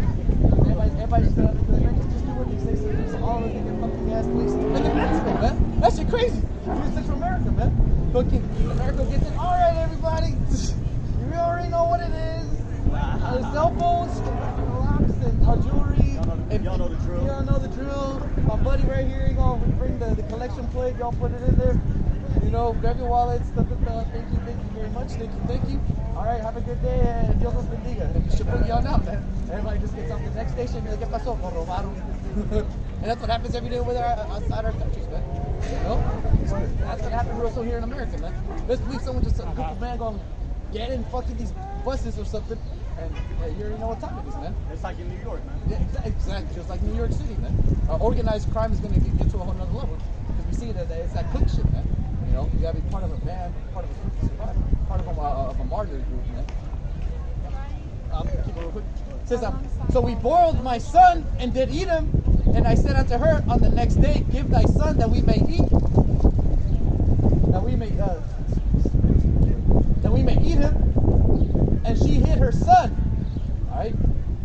Everybody's gonna just do what they say. So all of them get fucking gas, please. Look at Mexico, man. That shit crazy. You're Central America, man. Fucking America gets it. All right, everybody. You already know what it is. Cell phones, locks, and jewelry. Y'all know the drill. Y'all know the drill. My buddy right here, he gonna bring the collection plate. Y'all put it in there. You know, grab your wallets. Thank you very much. Thank you. All right, have a good day, and Dios los bendiga. And you should bring y'all out, man. Everybody just gets off the next station. ¿Qué pasó? Nos robaron. And that's what happens every day over there outside our countries, man. You know, that's gonna happen real soon here in America, man. Let's believe someone just a group of man gonna get in fucking these buses or something, and you already know what time it is, man. It's like in New York, man. Yeah, exactly, just like New York City, man. Organized crime is gonna get to a whole nother level because we see that it's that clique shit, man. You know, you gotta be part of a band, part of a group to survive, part of a martyr group, man. Keep it real quick. It says, so we boiled my son and did eat him, and I said unto her on the next day, give thy son that we may eat, that we may eat him. And she hid her son. All right.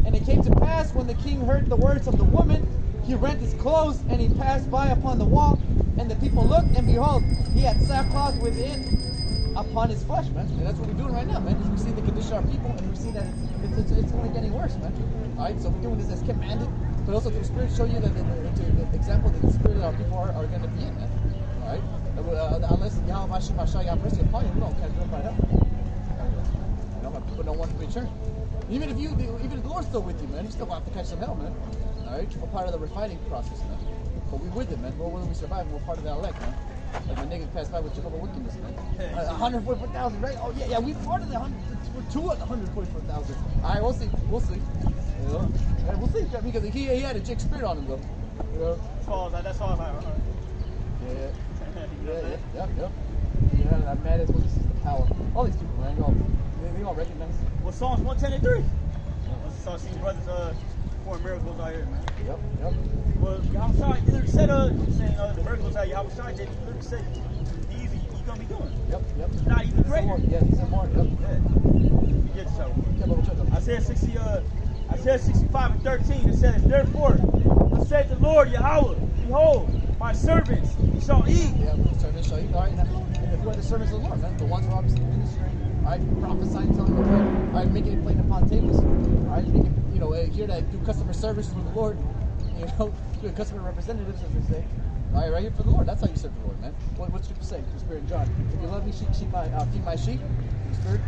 And it came to pass when the king heard the words of the woman, he rent his clothes and he passed by upon the wall. And the people looked, and behold, he had sackcloth within upon his flesh, man. And that's what we're doing right now, man. Is we see the condition of our people, and we see that it's only getting worse, man. All right. So we're doing this as commanded, but also through the Spirit show you that the example that the Spirit of our people are going to be in, man. All right. Unless Yahweh Shemashah have mercy upon you, we don't catch nobody else. People don't want to return. Even if the Lord's still with you, man, you still have to catch some hell, man. All right, we're part of the refining process, man. But we're with it, man. We're willing to survive, and we're part of that elect, man. Like my nigga passed by with Jehovah's Witness, man. 144,000, right? Oh yeah, we're part of the 100. We're two of the 144,000. All right, we'll see. You know, yeah, we'll see because he had a chick spirit on him, though. You know. That's all I heard. Yeah. Yep. You know, that man is what this is the power. All these people, man, they all recognize. Well, Psalms 110:3. So I seen brothers perform miracles out here, man. Yep. Well, Yahweh literally said, saying the miracles that Yahweh did, he literally said, he's gonna be doing. Yep. Not even greater. Yeah, he said more. Yep. Yeah. Isaiah 65:13, it says, therefore, thus saith the Lord Yahweh, behold, my servants shall eat. Yeah, servants shall eat. All right, now, who are the servants of the Lord, man? The ones who are obviously ministering, all right, prophesying, telling the word, all right, making it plain upon tables, all right, making, here to do customer service for the Lord, doing customer representatives, as they say. All right here for the Lord. That's how you serve the Lord, man. What's Scripture say? The Spirit in John. If you love me, feed my sheep. The Spirit,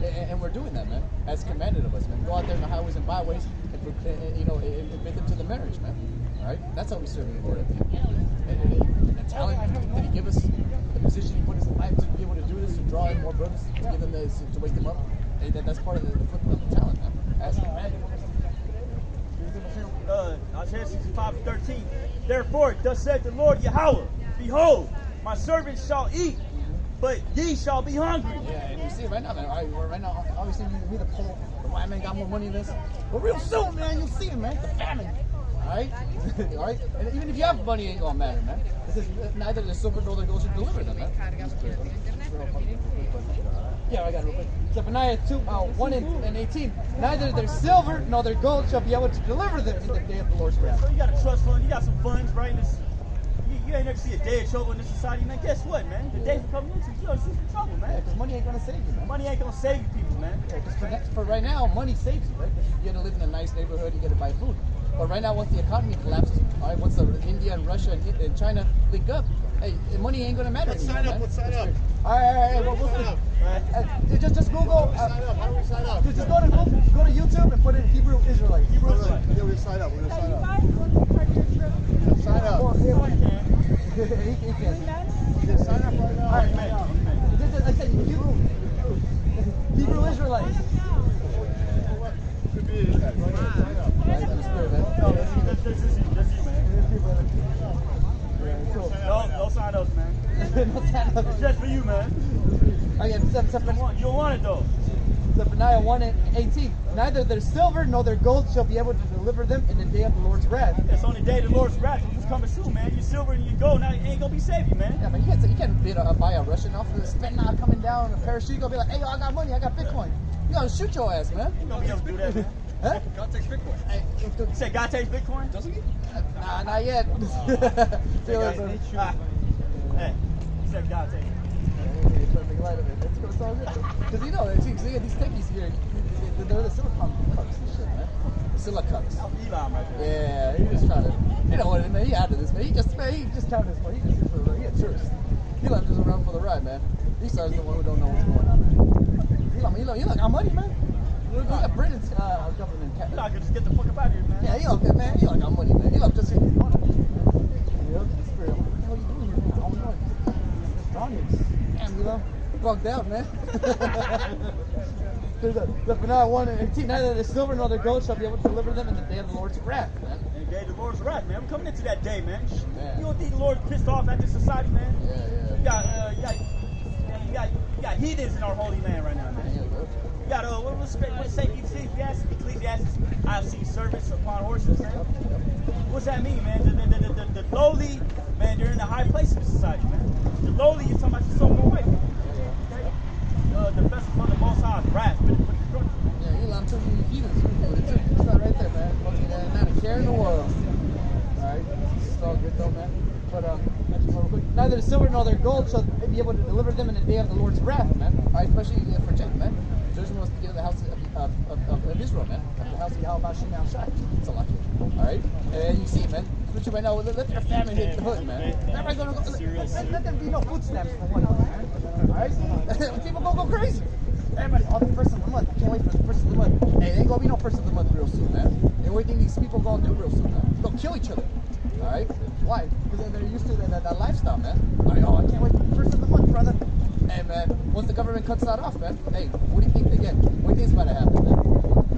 and we're doing that, man. As commanded of us, man. Go out there in the highways and byways, and make them to the marriage, man. All right, that's how we serve the Lord. And talent that He give us, the position He put us in life to be able to do this, to draw in more brothers, to give them to wake them up. And that's part of the flip of the talent, man. As commanded. Isaiah 65:13. Therefore, thus said the Lord Yahweh, behold, my servants shall eat, but ye shall be hungry. Yeah, and you see it right now, man. Right now, obviously, we the poor, the white man got more money than this. But real soon, man, you'll see it, man. The famine. All right? All right? And even if you have money, it ain't gonna matter, man. This is neither the silver nor the gold should deliver them, man. Yeah, I got it real quick. Zephaniah 1:18. Neither their silver nor their gold shall be able to deliver them in the day of the Lord's wrath. So you got a trust fund, you got some funds, right? You ain't never see a dead trouble in this society, man. Guess what, man? The days are coming into you're gonna see some trouble, man. Yeah, because money ain't gonna save you, man. Money ain't gonna save you people, man. Yeah, because for right now, money saves you, right? Because you get to live in a nice neighborhood, you get to buy food. But right now, once the economy collapses, all right, once India and Russia and China link up, hey, money ain't gonna matter anymore, man. Let's sign up. All right. Well, we'll Sign up. just Google. Sign up. How do we sign up? Just go to YouTube and put in Hebrew Israelites. Yeah, we sign up. We're gonna sign up. Sign up. He can. Yeah, sign up right now. All right, man. Just, I said Hebrew Israelites. Could be that. Sign up. Right, in the spirit, man. No, that's you, man. No sign ups, man. No sign ups. It's just for you, man. You don't want it though. Zephaniah 1:18. Neither their silver nor their gold shall be able to deliver them in the day of the Lord's wrath. It's on the day of the Lord's wrath. It's coming soon, man. Your silver and your gold now ain't gonna be saving, man. Yeah, man, you can't buy a Russian off of the spend now coming down in a parachute. You gonna be like, hey, yo, I got money, I got Bitcoin. You gotta shoot your ass, man. You gonna be able to do that, man. Huh? God takes Bitcoin. Hey, You said God takes Bitcoin? Doesn't he? nah, not yet. Feel it, bro. Hey, you said God takes it. Trying to make light of it. It's all good. Because these techies here, they're the silicon cucks and shit, man. The silicucks. Elon right there. Yeah, he just trying to, what, man, he after this, man. He just counted his money. He just for the road. He a tourist. Elon just around for the ride, man. Esau's the one who don't know what's going on, man. Elon got money, man. We got Britain's government. Elon could just get the fuck up out of here, man. Yeah, Elon got money, man. Elon just hit his money. Yep, the spirit. What the hell are you doing here, man? I don't know. It's Ronnie's. Damn, Elon. Bugged out, man. Zephaniah 1:18. Neither the silver nor the gold shall be able to deliver them in the day of the Lord's wrath, man. And the day of the Lord's wrath, man. We're coming into that day, man. Man. You don't think the Lord's pissed off at this society, man? Yeah. You got heathens in our holy land right now, man. You got what say Ecclesiastes? I've seen servants upon horses, man. What's that mean, man? The lowly, man, they're in the high places of society, man. The lowly, you're talking about your soul away. Okay? The festival of the Most High's wrath. Yeah, Elon took you heathens. It's not right there, man. Not a care in the world. Alright, it's all good though, man. But neither the silver nor their gold shall be able to deliver them in the day of the Lord's wrath, man. Alright, especially for Jacob, man. Judgment was to give the house of Israel, man. The house of Yahweh Shem Shai. It's a lucky. Alright? And you see, man. Especially right now, let their famine hit the hood, man. Everybody's gonna go. Let them be no food stamps for 1 month, man. Alright? People gonna go crazy. Everybody, the first of the month. I can't wait for the first of the month. Hey, there ain't gonna be no first of the month real soon, man. And what do you think these people gonna do real soon, man? They're gonna kill each other. Alright? Why? Because they're used to that lifestyle, man. I can't wait for the first of the month, brother. Hey, man, once the government cuts that off, man, hey, what do you think again? What do you think's about to happen, man?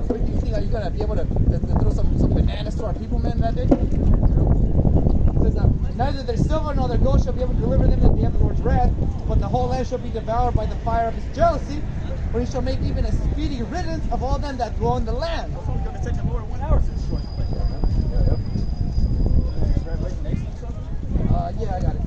What do you think? Are you gonna be able to throw some bananas to our people, man, that day? says, neither their silver nor their gold shall be able to deliver them at the end of the Lord's wrath, but the whole land shall be devoured by the fire of his jealousy, for he shall make even a speedy riddance of all them that dwell in the land. It's only going to take the Lord 1 hour to destroy the place. Revelation 18 something? Yeah, I got it.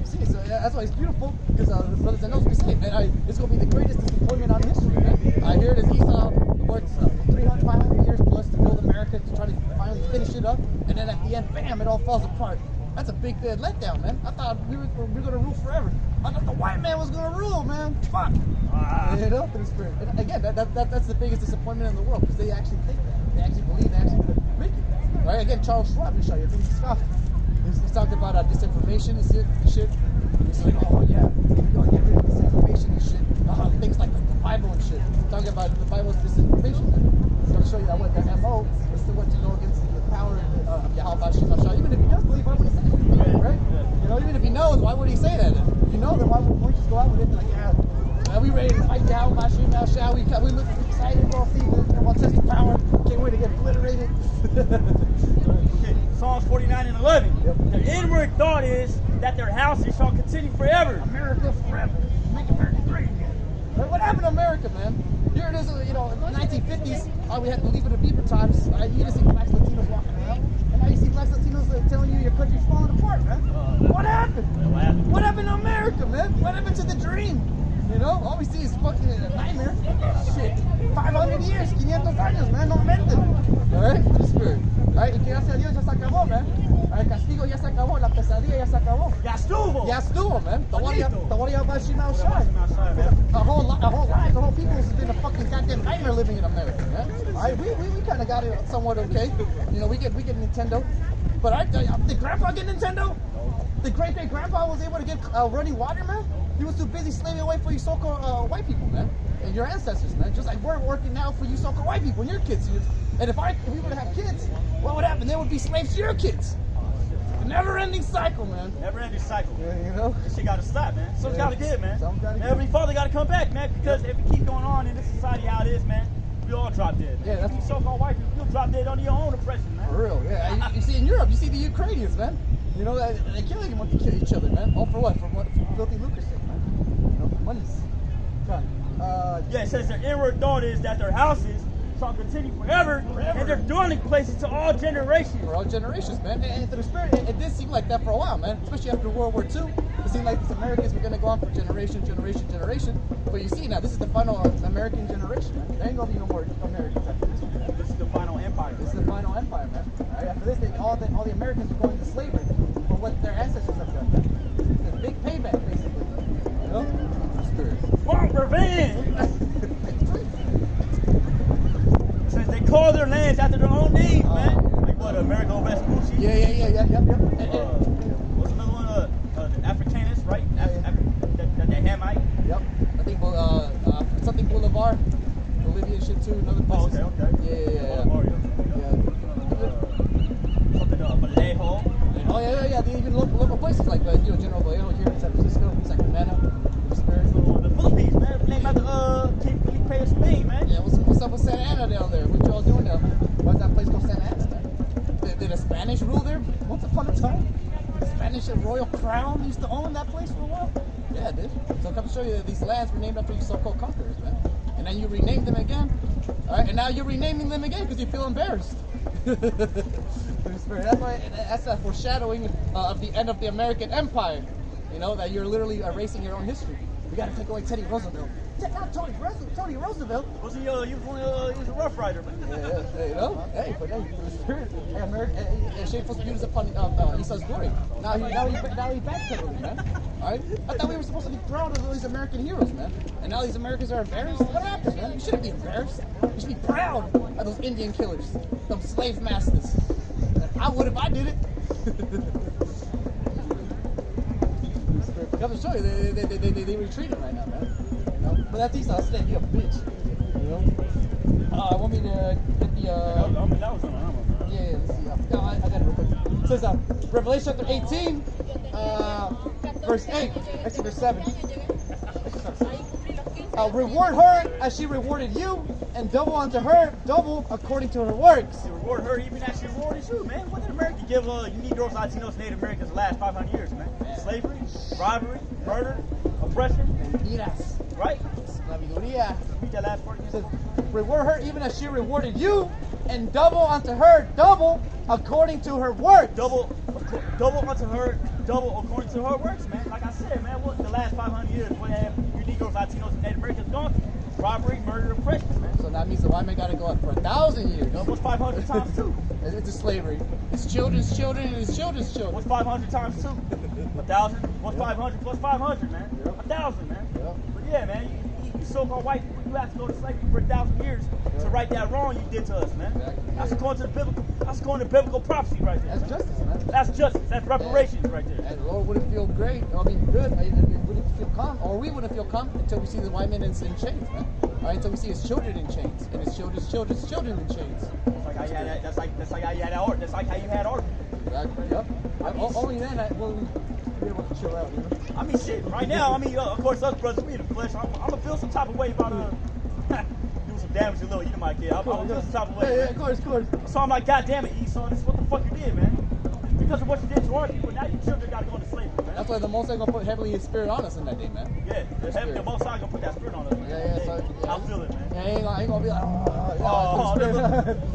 See, so that's why it's beautiful, because the brothers and sisters say, man, it's going to be the greatest disappointment on history, man. I hear it as Esau worked 300, 500 years plus to build America, to try to finally finish it up, and then at the end, bam, it all falls apart. That's a big dead letdown, man. I thought we were going to rule forever. I thought the white man was going to rule, man. Fuck. You know, through the spirit. And again, that's the biggest disappointment in the world, because they actually think that. They actually believe they actually going to make it. Right? Again, Charles Schwab, I think he's scoffing. He's talked about disinformation and shit. He's like, oh yeah, we're going to get rid of disinformation and shit. Things like the Bible and shit. Talking about the Bible's disinformation. It's going to show you that what the MO is to what you go against the power of Yahweh Shem. Even if he does believe, why would he say that? Right? You know, even if he knows, why would he say that? If you know, then why would we just go out with it and be like, yeah, we ready to fight Yahweh Shem? We look excited, we'll see, we'll test the power. Can't wait to get obliterated. Okay, Psalms 49 and 11. Yep. Their inward thought is that their houses shall continue forever. America forever. Make America great again. Right? What happened to America, man? Here it is, you know, in the 1950s, we had to leave it to Bieber times. You just see blacks, Latinos walking around. And now you see blacks, Latinos telling you your country's falling apart, man. What happened? What happened to America, man? What happened to the dream? You know, all we see is fucking a nightmare. Shit. 500 years, 500 años, man, no menten. Alright? The spirit. Alright, y gracias a Dios ya se acabó, man. El castigo ya se acabó, la pesadilla ya se acabó. Ya estuvo! Ya estuvo, man. The one about Shimao Shai. The whole life, the whole people has been a fucking goddamn nightmare living in America, man. Alright, we kind of got it somewhat okay. You know, we get Nintendo. But did Grandpa get Nintendo? The great-great-grandpa was able to get running water, man? He was too busy slaving away for you so-called white people, man. And your ancestors, man. Just like we're working now for you so-called white people and your kids. And if we were to have kids, what would happen? They would be slaves to your kids. A never-ending cycle, man. Never-ending cycle. Yeah, you know? This shit got to stop, man. Something's got to give, man. Every father got to come back, man. Because if we keep going on in this society how it is, man, we all drop dead. Man. Yeah, that's you so-called white people, you'll drop dead under your own oppression, man. For real, yeah. You see in Europe, you see the Ukrainians, man. You know, they're killing them when they kill each other, man. All for what? For filthy lucre sake, man. You know, money's trying. Yeah, it says their inward thought is that their houses shall continue forever, and their dwelling places to all generations. For all generations, man. And to the spirit, it did seem like that for a while, man. Especially after World War II. It seemed like these Americans were going to go on for generation. But you see now, this is the final American generation, man. There ain't going to be no more Americans after this one, man. This is the final empire. This is the final empire, man. All right, after this, all the Americans are going to slavery for what their ancestors have done, man. It's a big payback, basically. You know? Spirit. Want revenge! Since they call their lands after their own names, man. Like what, America over Vespucci? Yeah. What's another one? The Africanus, right? The Hamite? Yep. I think something Boulevard. Bolivia shit too. Another place. Oh, okay. Yeah. Something Vallejo. Oh yeah. They even local places like General Vallejo here in San Francisco, Sacramento, Spirit. The Philippines, man. Named after King Felipe of Spain, man. Yeah, what's up with Santa Ana down there? What y'all doing down there? Why's that place called Santa Ana, man? Did the Spanish rule there once upon a time? The Spanish royal crown used to own that place for a while? Yeah, it did. So come show you that these lands were named after these so-called conquerors, man. And then you renamed them again. All right, and now you're renaming them again because you feel embarrassed. That's a foreshadowing of the end of the American Empire. You know, that you're literally erasing your own history. We got to take away Teddy Roosevelt. Not Tony Roosevelt. Was he was a Rough Rider, man. Yeah, you know? Hey, but hey, America, shameful views upon Esau's glory. Now he backpedaling, man. Alright? I thought we were supposed to be proud of all these American heroes, man. And now these Americans are embarrassed? What happened, man? You shouldn't be embarrassed. You should be proud of those Indian killers, those slave masters. I would if I did it. Come to show you, they retreating right now, man. You know? But that's Esau saying, you a bitch. You know? I want me to get the. That was on Armor, man. Yeah, let's see. No, I got it real quick. It says Revelation chapter 18, verse 8. Actually, verse 7. Reward her as she rewarded you, and double unto her, double according to her works. You reward her even as she rewarded you, man. What did America give Negroes, Latinos, Native Americans the last 500 years, man? Slavery, robbery, murder, oppression. Mentiras. Right? Esclaviduría. Read that last part again. Says, reward her even as she rewarded you, and double unto her, double according to her works. Double unto her, double according to her works, man. Like I said, man, what the last 500 years, what have you Negroes, Latinos, and Native Americans gone through? Robbery, murder, oppression, man. So that means the white man got to go up for 1,000 years. What's 500 times 2? It's a slavery. It's children's children and it's children's children. What's 500 times 2? 1,000. What's 500 plus 500, man? 1,000, man. Yep. But yeah, man, you so-called white people, you have to go to slavery for 1,000 years to right that wrong you did to us, man. Exactly. That's according to the biblical. That's according to biblical prophecy right there. That's justice, man. That's justice. That's reparations right there. And the Lord wouldn't feel great. I mean, good. We wouldn't feel calm, or we wouldn't feel calm until we see the white man in chains, man. All right, until we see his children in chains and his children's children's children in chains. That's like how you had that. That's like how you had art. That's like how you had art. Exactly. Yep. Only then will we be able to chill out. You know? I mean, shit. Right now, I mean, of course, us brothers, we in the flesh. I'm gonna feel some type of way about doing some damage to little Edomite kid. I'm gonna feel some type of way. Yeah, of course. So I'm like, God damn it, Esau, this is what the fuck you did, man. Because of what you did to our people, now your children gotta go into slavery, man. That's why the Most High gonna put heavily His Spirit on us in that day, man. Yeah, the Most High gonna put that spirit on us, man. Yeah. So, I feel it, man. Yeah, I ain't gonna be like,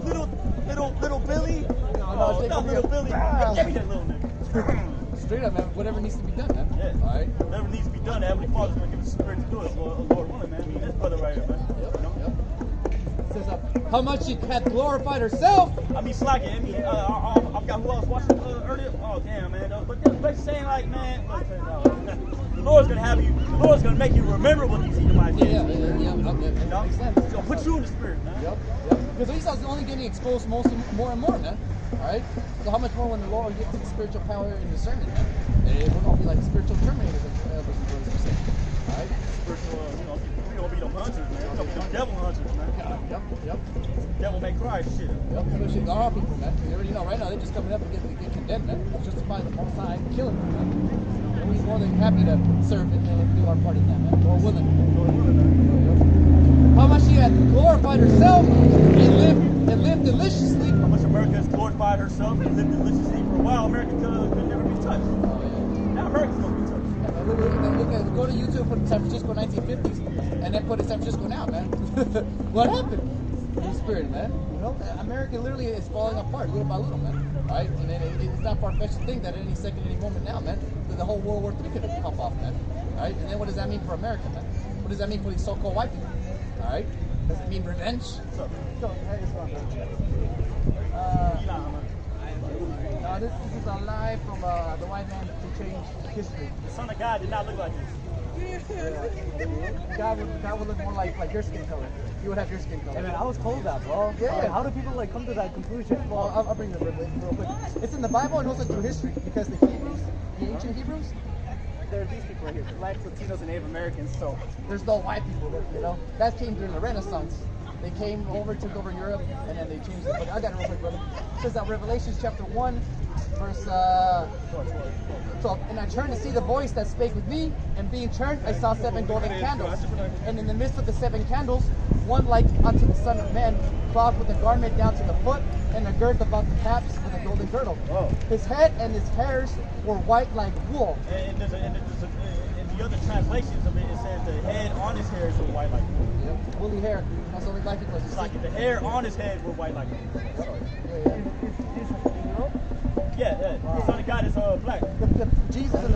little Billy. No, Not little Billy. Give me that little nigga. Straight up, man. Whatever needs to be done, man. Yeah. All right. Whatever needs to be done, the Heavenly Father's gonna give us the spirit to do it, Lord willing, man. I mean, this brother right here, man. Yep. Says, how much she had glorified herself. I mean, slacking. I mean, I've got who else watching earlier? Oh, damn, man. But they're basically saying, like, man, the Lord's gonna have you. The Lord's gonna make you remember what these Edomites did. Yeah. You know? Makes sense. He's gonna put you in the spirit, man. Yep. Because Esau's only getting exposed more and more, man. All right. So how much more when the Lord gets the spiritual power and discernment, man? We're gonna be like spiritual terminators, as we say. All right. Spiritual, we gonna be them hunters, man. We gonna be them devil hunters, man. Yep. Devil may cry shit. Yep. Especially the our people, man. You already know right now they're just coming up and get condemned, man. Justifying the Most High killing them, man. And we're more than happy to serve and do our part in that, man. More willing. How much she had glorified herself and lived deliciously. How much America has glorified herself and lived deliciously for a while. America could never be touched. Now America's gonna be touched. Go to YouTube, put San Francisco 1950s, and then put in San Francisco now, man. What happened? The spirit, man. You know, America literally is falling apart little by little, man. Right? And then it's not far-fetched to think that at any second, any moment now, man, that the whole World War III could pop off, man. Right? And then what does that mean for America, man? What does that mean for these so-called white people? All right? Does it mean revenge? This is a live from the white man to change history. The Son of God did not look like this. God would look more like your skin color. You would have your skin color. Hey man, I was told that, bro. Yeah. How do people like come to that conclusion? Well, I'll bring the revelation real quick. It's in the Bible and also through history because the Hebrews, the ancient Hebrews, There are these people right here, blacks, Latinos, and Native Americans. So there's no white people there, you know. That came during the Renaissance. They came over, took over Europe, and then they changed it. But I got it real quick, brother. It says that Revelation chapter 1, verse 12. And I turned to see the voice that spake with me, and being turned, I saw 7 golden candles. And in the midst of the 7 candles, one like unto the Son of Man, clothed with a garment down to the foot, and a girth about the paps with a golden girdle. Oh. His head and his hairs were white like wool. And in the other translations of it, it says the head on his hairs were white like wool. Yep. Woolly hair. That's only black people. It's like the hair on his head were white like wool. Yeah. The Son of God is black. Jesus and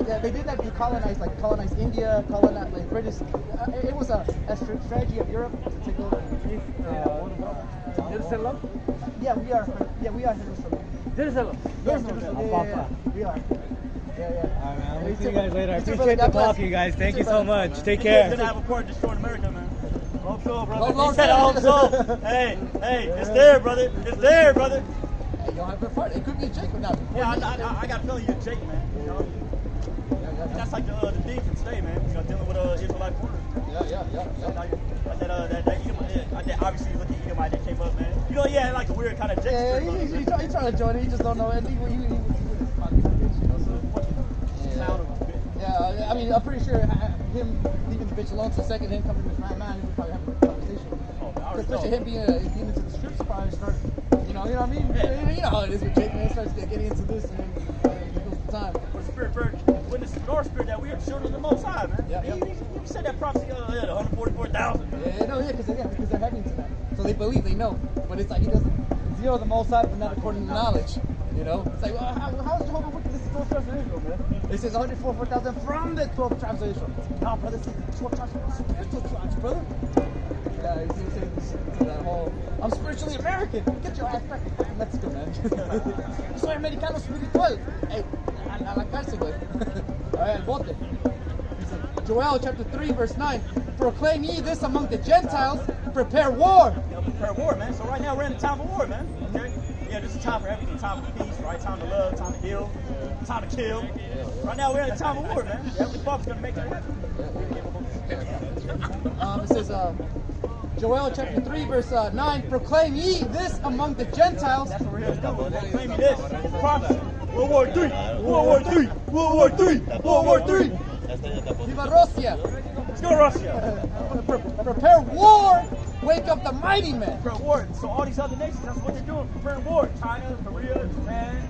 yeah, they did that to colonize India, colonize like British. It was a strategy of Europe to take over. Jerusalem? Yeah, we are Jerusalem. Jerusalem. Yeah, we are. Yeah. Alright, man. We'll You see too, you guys later. I you too, appreciate brother. the God talk, bless. you guys. Thank You you too, so brother. much. Take He's care. gonna have a part destroying America, man. Hope so, brother. Hope He said, so. I hope so. Hey, it's there, brother. It's there, brother. Hey, you don't have a part. It could be Jake or not. Yeah, I got a feeling you're Jake, man. You know, and that's like the demons today, man. You know, dealing with Israelite food. Like that obviously you look at Edomite that came up, man. You know, he had like a weird kind of Jake Yeah, spirit. he's trying to join it. He just don't know it. Yeah, I mean, I'm pretty sure him leaving the bitch alone for a second, him coming to the 9-9, he would probably have a good conversation. Especially him being into the scripts, probably start, you know what I mean? Yeah. You know how it is with Jake, man. Starts getting into this and then it goes to time. For the Spirit bird, witness the Lord's Spirit that we are children of the Most High, man. Yeah. He said that prophecy, the 144,000. Because they're heavy into that. So they believe, they know. But it's like he doesn't, zero the Most High, but not according to knowledge. You know? It's like, well, how is Jehovah Witness the 12 tribes of Israel, man? It says 144,000 from the 12 tribes of Israel. No, brother, it's the 12 tribes of spiritual tribes, brother. Yeah, he's saying that whole, I'm spiritually American. Get your ass back in Mexico, man. Soy americano espiritual. Hey, a la cárcel, güey. Alright, al bote. Joel chapter 3, verse 9. Proclaim ye this among the Gentiles, prepare war. Prepare war, man. So right now we're in a time of war, man. Okay? Yeah, this is time for everything. Time for peace, right? Time to love, time to heal, time to kill. Right now we're in a time of war, man. Heavenly Father's going to make that happen. It says, Joel chapter 3, verse 9. Proclaim ye this among the Gentiles. That's what we're here to do. We're proclaiming this. Prophecy. World War III. World War III. World War III. World War III. Viva Russia. Let's go Russia. Prepare war. Wake up the mighty men. Prepare war. So all these other nations, that's what they're doing. Preparing war. China, Korea, Japan,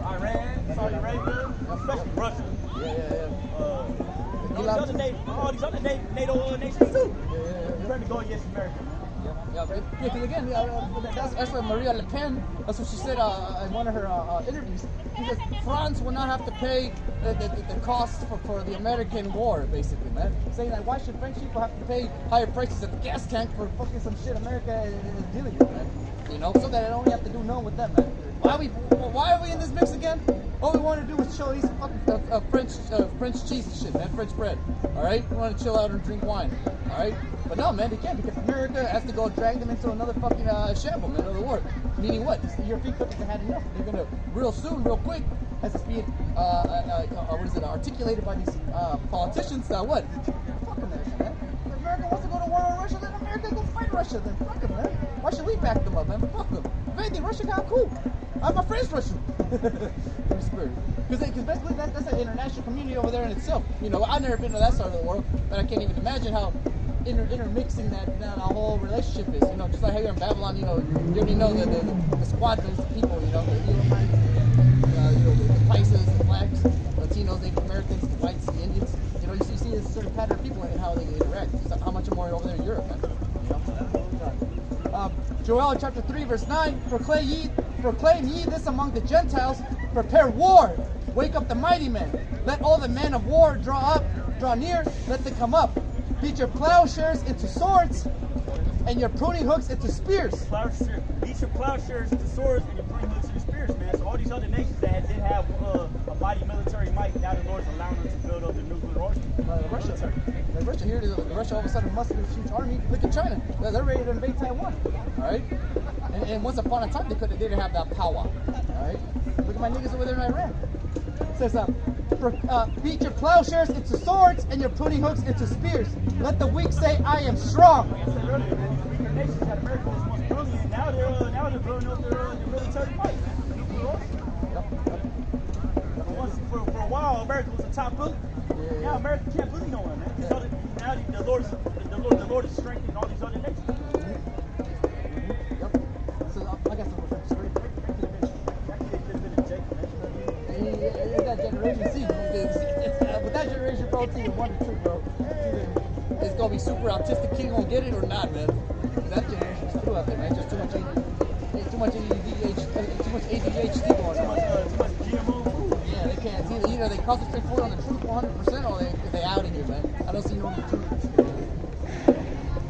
Iran, Saudi Arabia, especially Russia. All these other NATO nations too. Trying to go against America. Yeah, because again, that's what Maria Le Pen, that's what she said in one of her interviews. She says France will not have to pay the cost for the American war, basically, man. Saying that why should French people have to pay higher prices at the gas tank for fucking some shit America is dealing with, man? You know, so that I don't have to do nothing with them, man. Why are we in this mix again? All we want to do is chill, eat some fucking French cheese and shit, man, French bread. All right, we want to chill out and drink wine. All right, but no, man, they can't because America has to go drag them into another fucking shamble, man, another war. Meaning what? The European countries have had enough. They're gonna real soon, real quick, as it's being articulated by these politicians. What? Fuck America, man. If America wants to go to war with Russia, then America go fight Russia. Then fuck them, man. Why should we back them up, man? Fuck them. If anything, Russia got cool. My friend's Russian. Because basically that's an international community over there in itself. You know, I've never been to that side of the world, but I can't even imagine how intermixing that whole relationship is. You know, just like how you're in Babylon, you know, you already know the squadrons of people, you know, the Edomites, the Pisces, the blacks, Latinos, Native Americans, the whites, the Indians. You know, you see a certain pattern of people and how they interact. So how much more over there in Europe, man? You know? Joel chapter 3, verse 9. Proclaim ye this among the Gentiles, prepare war, wake up the mighty men. Let all the men of war draw near, let them come up. Beat your plowshares into swords, and your pruning hooks into spears. Beat your plowshares into swords, and your pruning hooks into spears, man. So all these other nations that did have a mighty military might, now the Lord's allowing them to build up their nuclear arsenal. Russia here, Russia all of a sudden mustered a huge army. Look at China. They're ready to invade Taiwan. All right? And once upon a time, they didn't have that power. All right? Look at my niggas over there in Iran. It says, beat your plowshares into swords and your pruning hooks into spears. Let the weak say, I am strong. Like I said earlier, man, these weaker nations that America was once brilliant, now they're building up their military might. For a while, America was the top bully. Now America can't bully no one, man. Now the Lord is strengthening all these other nations. So I got some straight. It's that generation C. With that generation, bro, it's either 1 or 2, bro. It's gonna be super autistic king gonna get it or not, man. That generation's too out there, man. Just too much ADHD going on. Too much GMO food. Yeah, they can't. It's either they concentrate fully on the truth 100% or they out of here, man. I don't see no truth.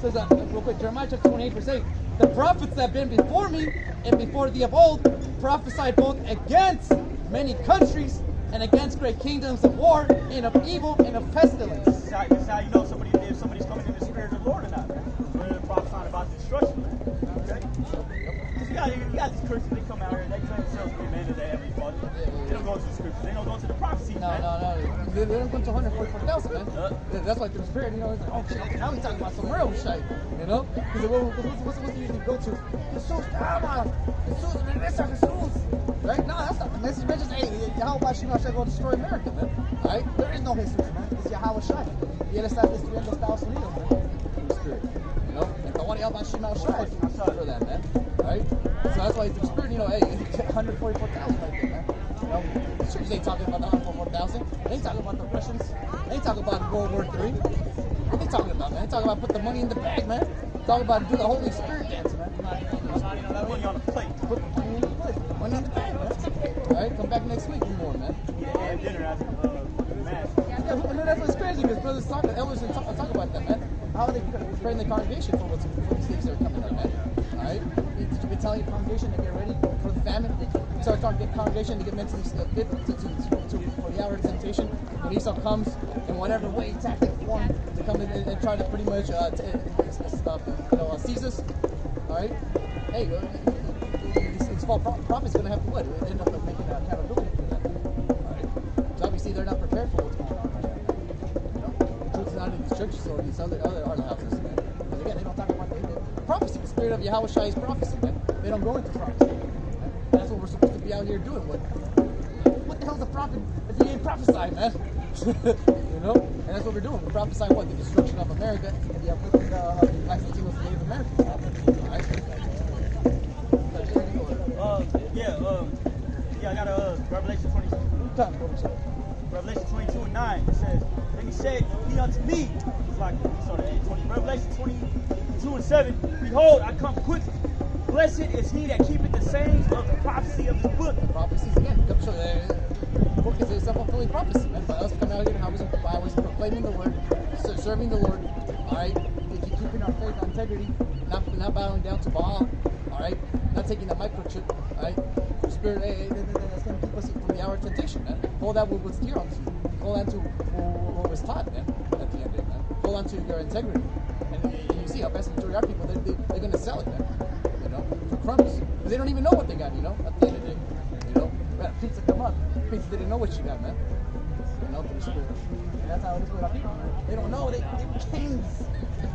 Says real quick, Jeremiah chapter 28, verse 8. The prophets that have been before me and before thee of old prophesied both against many countries and against great kingdoms of war and of evil and of pestilence. This is how you know if somebody's coming in the spirit of the Lord or not, man. When they're prophesying about destruction, man. Okay? You got these Christians, they come out here and they claim themselves to be men of the heavenly Father. They don't go to the scriptures, they don't go to the prophecies, man. No. They don't go to 144,000, man. That's like the spirit, you know, it's like, oh shit, now he's talking about some real shit, you know? Because what's he usually go to? Jesus, regresa Jesús. Right? No, that's not the message, man. Just, hey, how about you not go destroy America, man? Alright? There is no Jesus, man. It's Yahweh Shai. Y él está destruyendo Estados Unidos, man. In the spirit. You know? And the one Yahweh Shai for that, man. Alright? So that's why the spirit, you know, hey, 144,000 right there, man. You know? The churches ain't talking about the 144,000. They ain't talking about the Russians. They ain't talking about World War III. What are they talking about, man? They talking about put the money in the bag, man. Talking about do the Holy Spirit dance, man. Money on the plate. Put the money in the plate. Money in the bag, man. Alright? Come back next week for more, man. And dinner after mass. Yeah, that's what's crazy because brothers talk, elders talk about that, man. How are they preparing the congregation for these things that are coming up, man? Alright? Did you be telling your congregation to get ready for the famine? So start get congregation to get mentally fit for the hour of temptation. When Esau comes in whatever way, tactic, form, to come in and try to pretty much seize us. Alright? Hey, these false prophets going to have to what? End up making accountability for that. Alright? So obviously they're not prepared for what's going on right now. You know? The truth is not in these churches or these other houses, man. But again, they don't talk about the prophecy. The spirit of Yahweh Shai is prophecy, man. They don't go into prophecy. Man. That's what we're supposed to be out here doing. What the hell's a prophet if you ain't prophesying, man? You know? And that's what we're doing. We're prophesying what? The destruction of America and the uplifting of the Black Latinos and Native Americans. Alright? I got a Revelation 22. Revelation 22 and 9. It says, "And he said, he unto me," it's like Revelation 22 and 7. "Behold, I come quickly. Blessed is he that keepeth the sayings of the prophecy of this book." Prophecies again. The book is a self-fulfilling prophecy, man. By us coming out here, I was proclaiming the word, serving the Lord. Alright, keeping our faith, our integrity, not bowing down to Baal. Alright, not taking the microchip. Alright, spirit, that's going to keep us from the hour of temptation, man. Hold that with what's dear unto you. Hold on to what was taught, man. At the end of it, man. Hold on to your integrity. And you see how vast majority of our people, they're going to sell it, man. You know, for crumbs. Because they don't even know what they got, you know, at the end of the day. You know, pizza come up. Pizza didn't know what you got, man. You know, through the spirit. And that's how it is with our people, man. They don't know. They kings.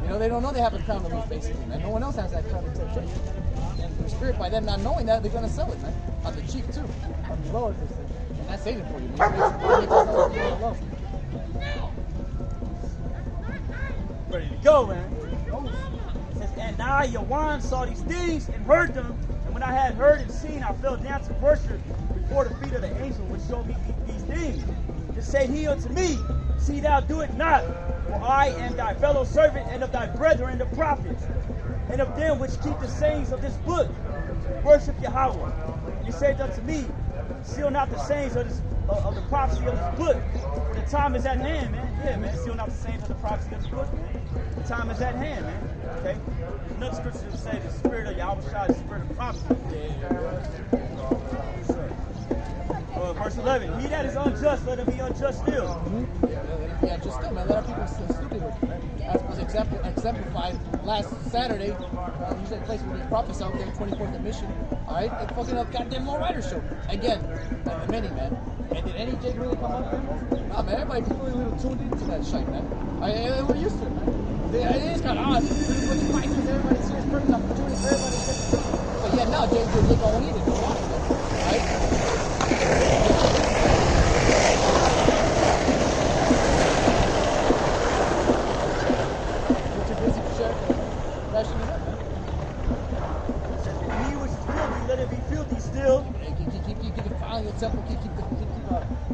You know, they don't know they have a crown to lose, basically, man. No one else has that crown to take. And the spirit, by them not knowing that, they're going to sell it, man. On the cheap, too. On the lower percent. And that's Satan for you, man. Ready to go, man. It says, "And I, Yawan, saw these things and heard them. And when I had heard and seen, I fell down to worship before the feet of the angel which showed me these things. To say he unto me, See thou do it not, for I am thy fellow servant and of thy brethren the prophets, and of them which keep the sayings of this book. Worship Yahweh. And he said unto me, Seal not the sayings of the prophecy of this book, for the time is at hand, man. Yeah, man. Seal not the sayings of the prophecy of this book, man. The time is at hand, man. Okay? There's another scripture that say the spirit of Yahweh Shai, the spirit of prophecy. Verse 11, he that is unjust, let him be unjust still. Yeah, just still, man. Let our people stay stupid with it, man. As was exemplified last Saturday, usually a place where these prophets out there, 24th mission. Alright, and fucking up goddamn low rider show. Again, the many, man. And did any jig really come up there? Nah, man, everybody's really little tuned into that shit, man. We're used to it, man. It is kind of odd. When the fighters, everybody's serious, perfect opportunities for everybody. But yeah, now Jig don't need it. Right? Temple, keep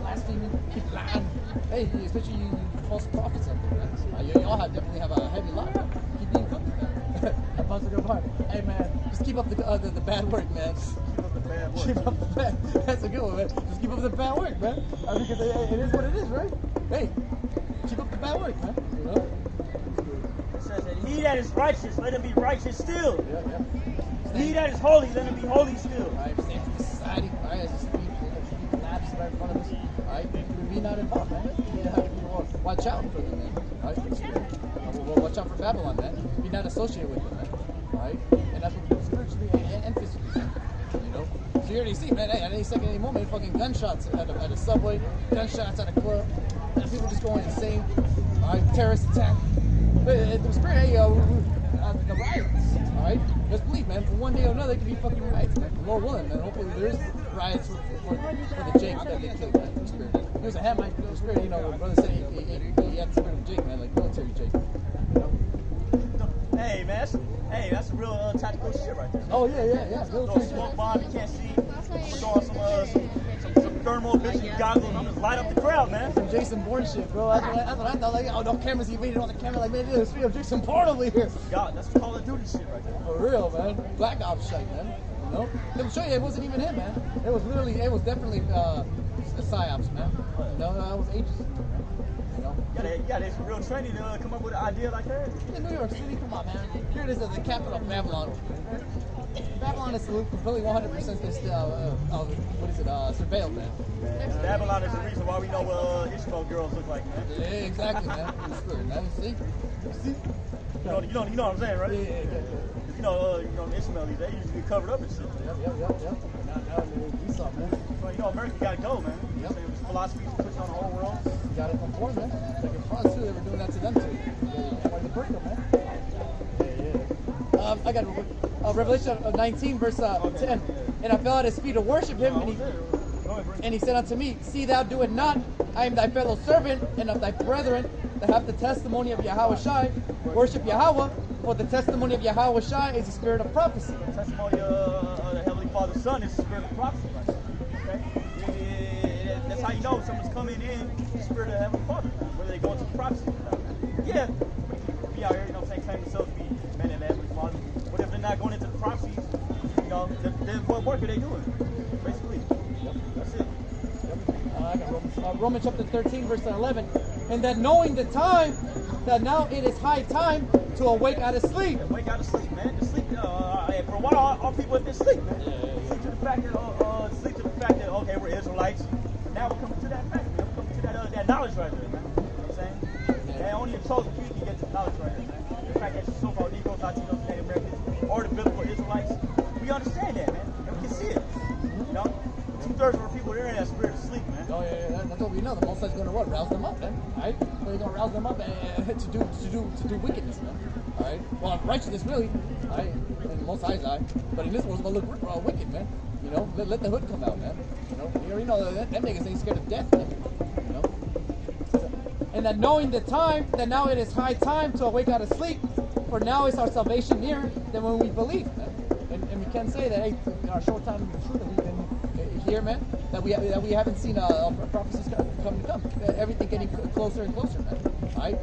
blaspheming, keep lying. Hey, especially you false prophets out there, man. Y'all definitely have a heavy lot. Keep being cooked, man. That's a good part. Hey, man, just keep up the bad work, man. Keep up the bad work. Keep up the bad. That's a good one, man. Just keep up the bad work, man. Because it is what it is, right? Hey, keep up the bad work, man. You know. It says that he that is righteous, let him be righteous still. Yeah. He that is holy, let him be holy still. All right, stand for society. All right, right in front of us. Alright? Be not involved, man. You have to watch out for them, man. Alright? Watch out for Babylon, man. Be not associated with them, man. Alright? And that's what spiritually and physically. You know? So you already see, man, hey, at any second, any moment, fucking gunshots at a subway, gunshots at a club, and people just going insane. Alright? Terrorist attack. The spirit, hey, the riots. All right, just believe, man. For one day or another, it could be fucking riots, man. Lord willing, man. Hopefully there's riots for the Jakes that they killed, man. The spirit. He was a hat, man. The spirit. You know, my brother said he had the spirit of Jake, man, like military Jake. You know? Hey, man. That's a real tactical shit right there. Oh yeah. Throw a smoke bomb, you can't see. Throwing some thermal vision goggles. I'm just light up the crowd, man. Some Jason Bourne shit, bro. That's what I thought. Like, oh, no cameras. He made it on the camera. Like, man, there's a street of Jason Bourne over here. God, that's Call of Duty shit right there. For real, man. Black Ops shit, man. You know? Let me show you, it wasn't even him, man. It was definitely the psyops, man. You know, that was ages ago, man. You know? You got some real training to come up with an idea like that. In New York City, come on, man. Here it is, the capital of Babylon. Babylon is completely 100% surveilled, man. Babylon is the reason why we know what Ishmael girls look like, man. Yeah, exactly, man. In the spirit, man. See? You know what I'm saying, right? Yeah. You know, Ishmaelis, they usually get covered up and shit. Yep. Now we saw, man. Well, you know, America gotta go, man. Yep. This philosophy is pushing on the whole world. You gotta conform, man. Like in France, too, they were doing that to them, too. Why the break them, man? Yeah. I got Revelation 19, verse 10. And I fell at his feet to worship him, and he said unto me, See thou do it not. I am thy fellow servant and of thy brethren that have the testimony of Yahweh Shai. Worship Yahweh, for the testimony of Yahweh Shai is the spirit of prophecy. The testimony of the Heavenly Father's Son is the spirit of prophecy, right? Okay? That's how you know someone's coming in the spirit of the Heavenly Father, whether they go into prophecy or not, man. Yeah, be out here, you know what I'm saying, claim themselves to be men of the Heavenly Father. But if they're not going into the prophecies, you know, then what work are they doing? Basically. Yep. That's it. I got Romans chapter 13, verse 11. And that knowing the time, that now it is high time to awake out of sleep. Yeah, wake out of sleep, man. To sleep, for a while, all people have been asleep, man. Sleep to the fact that, okay, we're Israelites. But now we're coming to that fact, man. We're coming to that knowledge right there, man. You know what I'm saying? Yeah. Only a chosen few can get to knowledge right here, man. The fact that you're so-called Negroes, Latinos, Native Americans, or the biblical Israelites, we understand that, man. And we can see it. You know? 2/3 of the people there in that spirit of sleep, man. Oh yeah, that's what we know. The Most High's going to what? Rouse them up, man. All right, so they're going to rouse them up to do wickedness, man. All right, well, righteousness really, all right, in the Most High's eye. But in this one, it's going to look wicked, man. You know, let the hood come out, man. You already know that niggas ain't scared of death, man. You know. And that knowing the time, that now it is high time to awake out of sleep, for now is our salvation nearer than when we believe, man. And we can say that, hey, in our short time in the truth that we've been here, man, that we haven't seen prophecies come. Everything getting closer and closer, man. All right.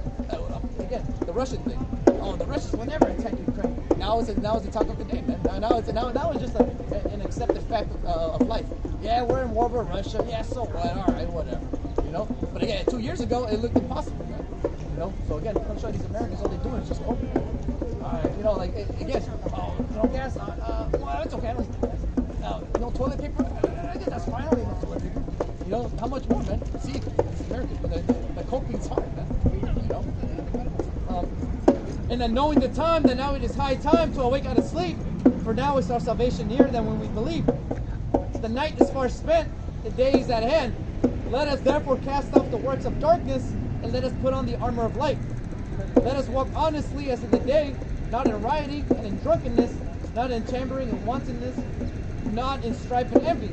Again, the Russian thing. Oh, the Russians will never attack Ukraine. Now it's the talk of the day, man. Now it's just an accepted fact of life. Yeah, we're in war with Russia. Yeah, so what? All right, whatever. You know. But again, 2 years ago, it looked impossible, man. You know. So again, I'm sure these Americans, all they're doing is just open. You know, like again, no gas. Well, it's okay. I don't need gas. No toilet paper. That's fine. I don't need no toilet paper. You know, how much more, man? See, it's American. The coping's hard, man. You know. And then knowing the time, that now it is high time to awake out of sleep, for now is our salvation nearer than when we believe. The night is far spent, the day is at hand. Let us therefore cast off the works of darkness, and let us put on the armor of light. Let us walk honestly as in the day, not in rioting and in drunkenness, not in chambering and wantonness, not in strife and envy.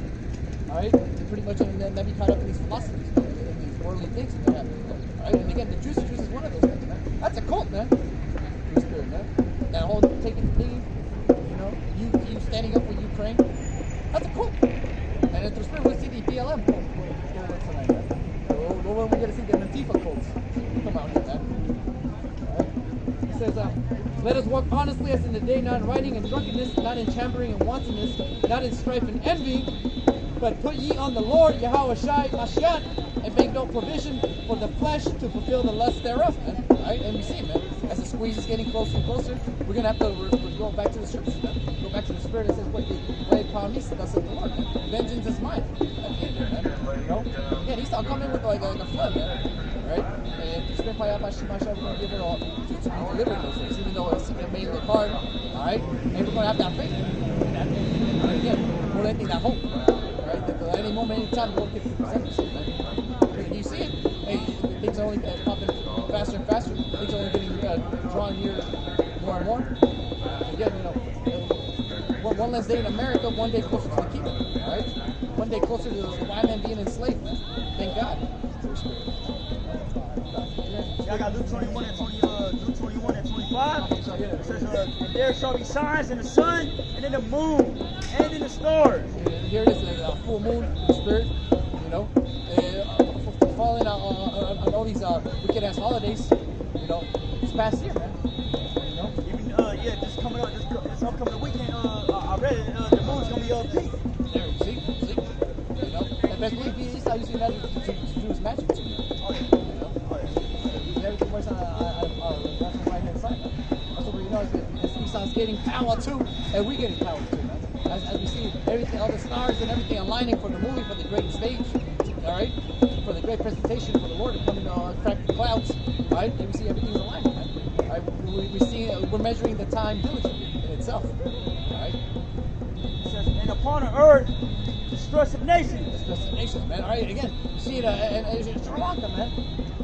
All right, pretty much, and then we caught up in these philosophies, and these worldly things that they have. All right, and again, the juice is one of those things, man. That's a cult, man. True spirit, man. That whole taking the knee, you know, you standing up for Ukraine. That's a cult. And if the spirit, we see the BLM cult going on tonight, man. We're going to see the Antifa cults come out here, man. All right. It says, let us walk honestly as in the day, not in rioting and drunkenness, not in chambering and wantonness, not in strife and envy, but put ye on the Lord, Yahweh Shai, Mashiach, and make no provision for the flesh to fulfill the lust thereof, man. Right? And we see, man, as the squeeze is getting closer and closer, we're going to have to go back to the scriptures, man. Go back to the spirit that says, what the upon me, thus saith the Lord, man. Vengeance is mine. At the end there, man. You know? Again, he's not coming with like a flood, man. Right? And the spirit by Mashiach, we're going to give it all to be delivered those things, even though it's mainly hard. All right? And we're going to have that faith. And again, we're letting that hope. Right? That at any moment, any time, the Lord can present himself, man. You see it. Hey, things are only popping faster and faster. Things are only getting drawn near more and more. Again, you know, one less day in America, one day closer to the kingdom, right? One day closer to the white man being enslaved, man. Thank God. Yeah, I got Luke 21 and 25. It says, and there shall be signs in the sun, and in the moon, and in the stars. And here it is, a full moon in the spirit, you know, falling on all these wicked ass holidays, you know, this past year, man. You know? Even yeah, this coming up, this upcoming weekend, I read it, the moon's gonna be pink. There, see, you know, and best believe he's not using that to do his magic to you. Oh yeah. You know? Oh yeah. Everything works on the right hand side. That's what we know is Esau's getting power too, and we're getting power too, man. As we see everything, all the stars and everything aligning for the movie, for the great stage, all right, for the great presentation for the Lord to come in crack the clouds, all right, and we see everything's aligning, man. All right, we're measuring the time diligently in itself, all right. It says, and upon the earth, distress of nations. Distress of nations, man. All right, again, you see it in Sri Lanka, man.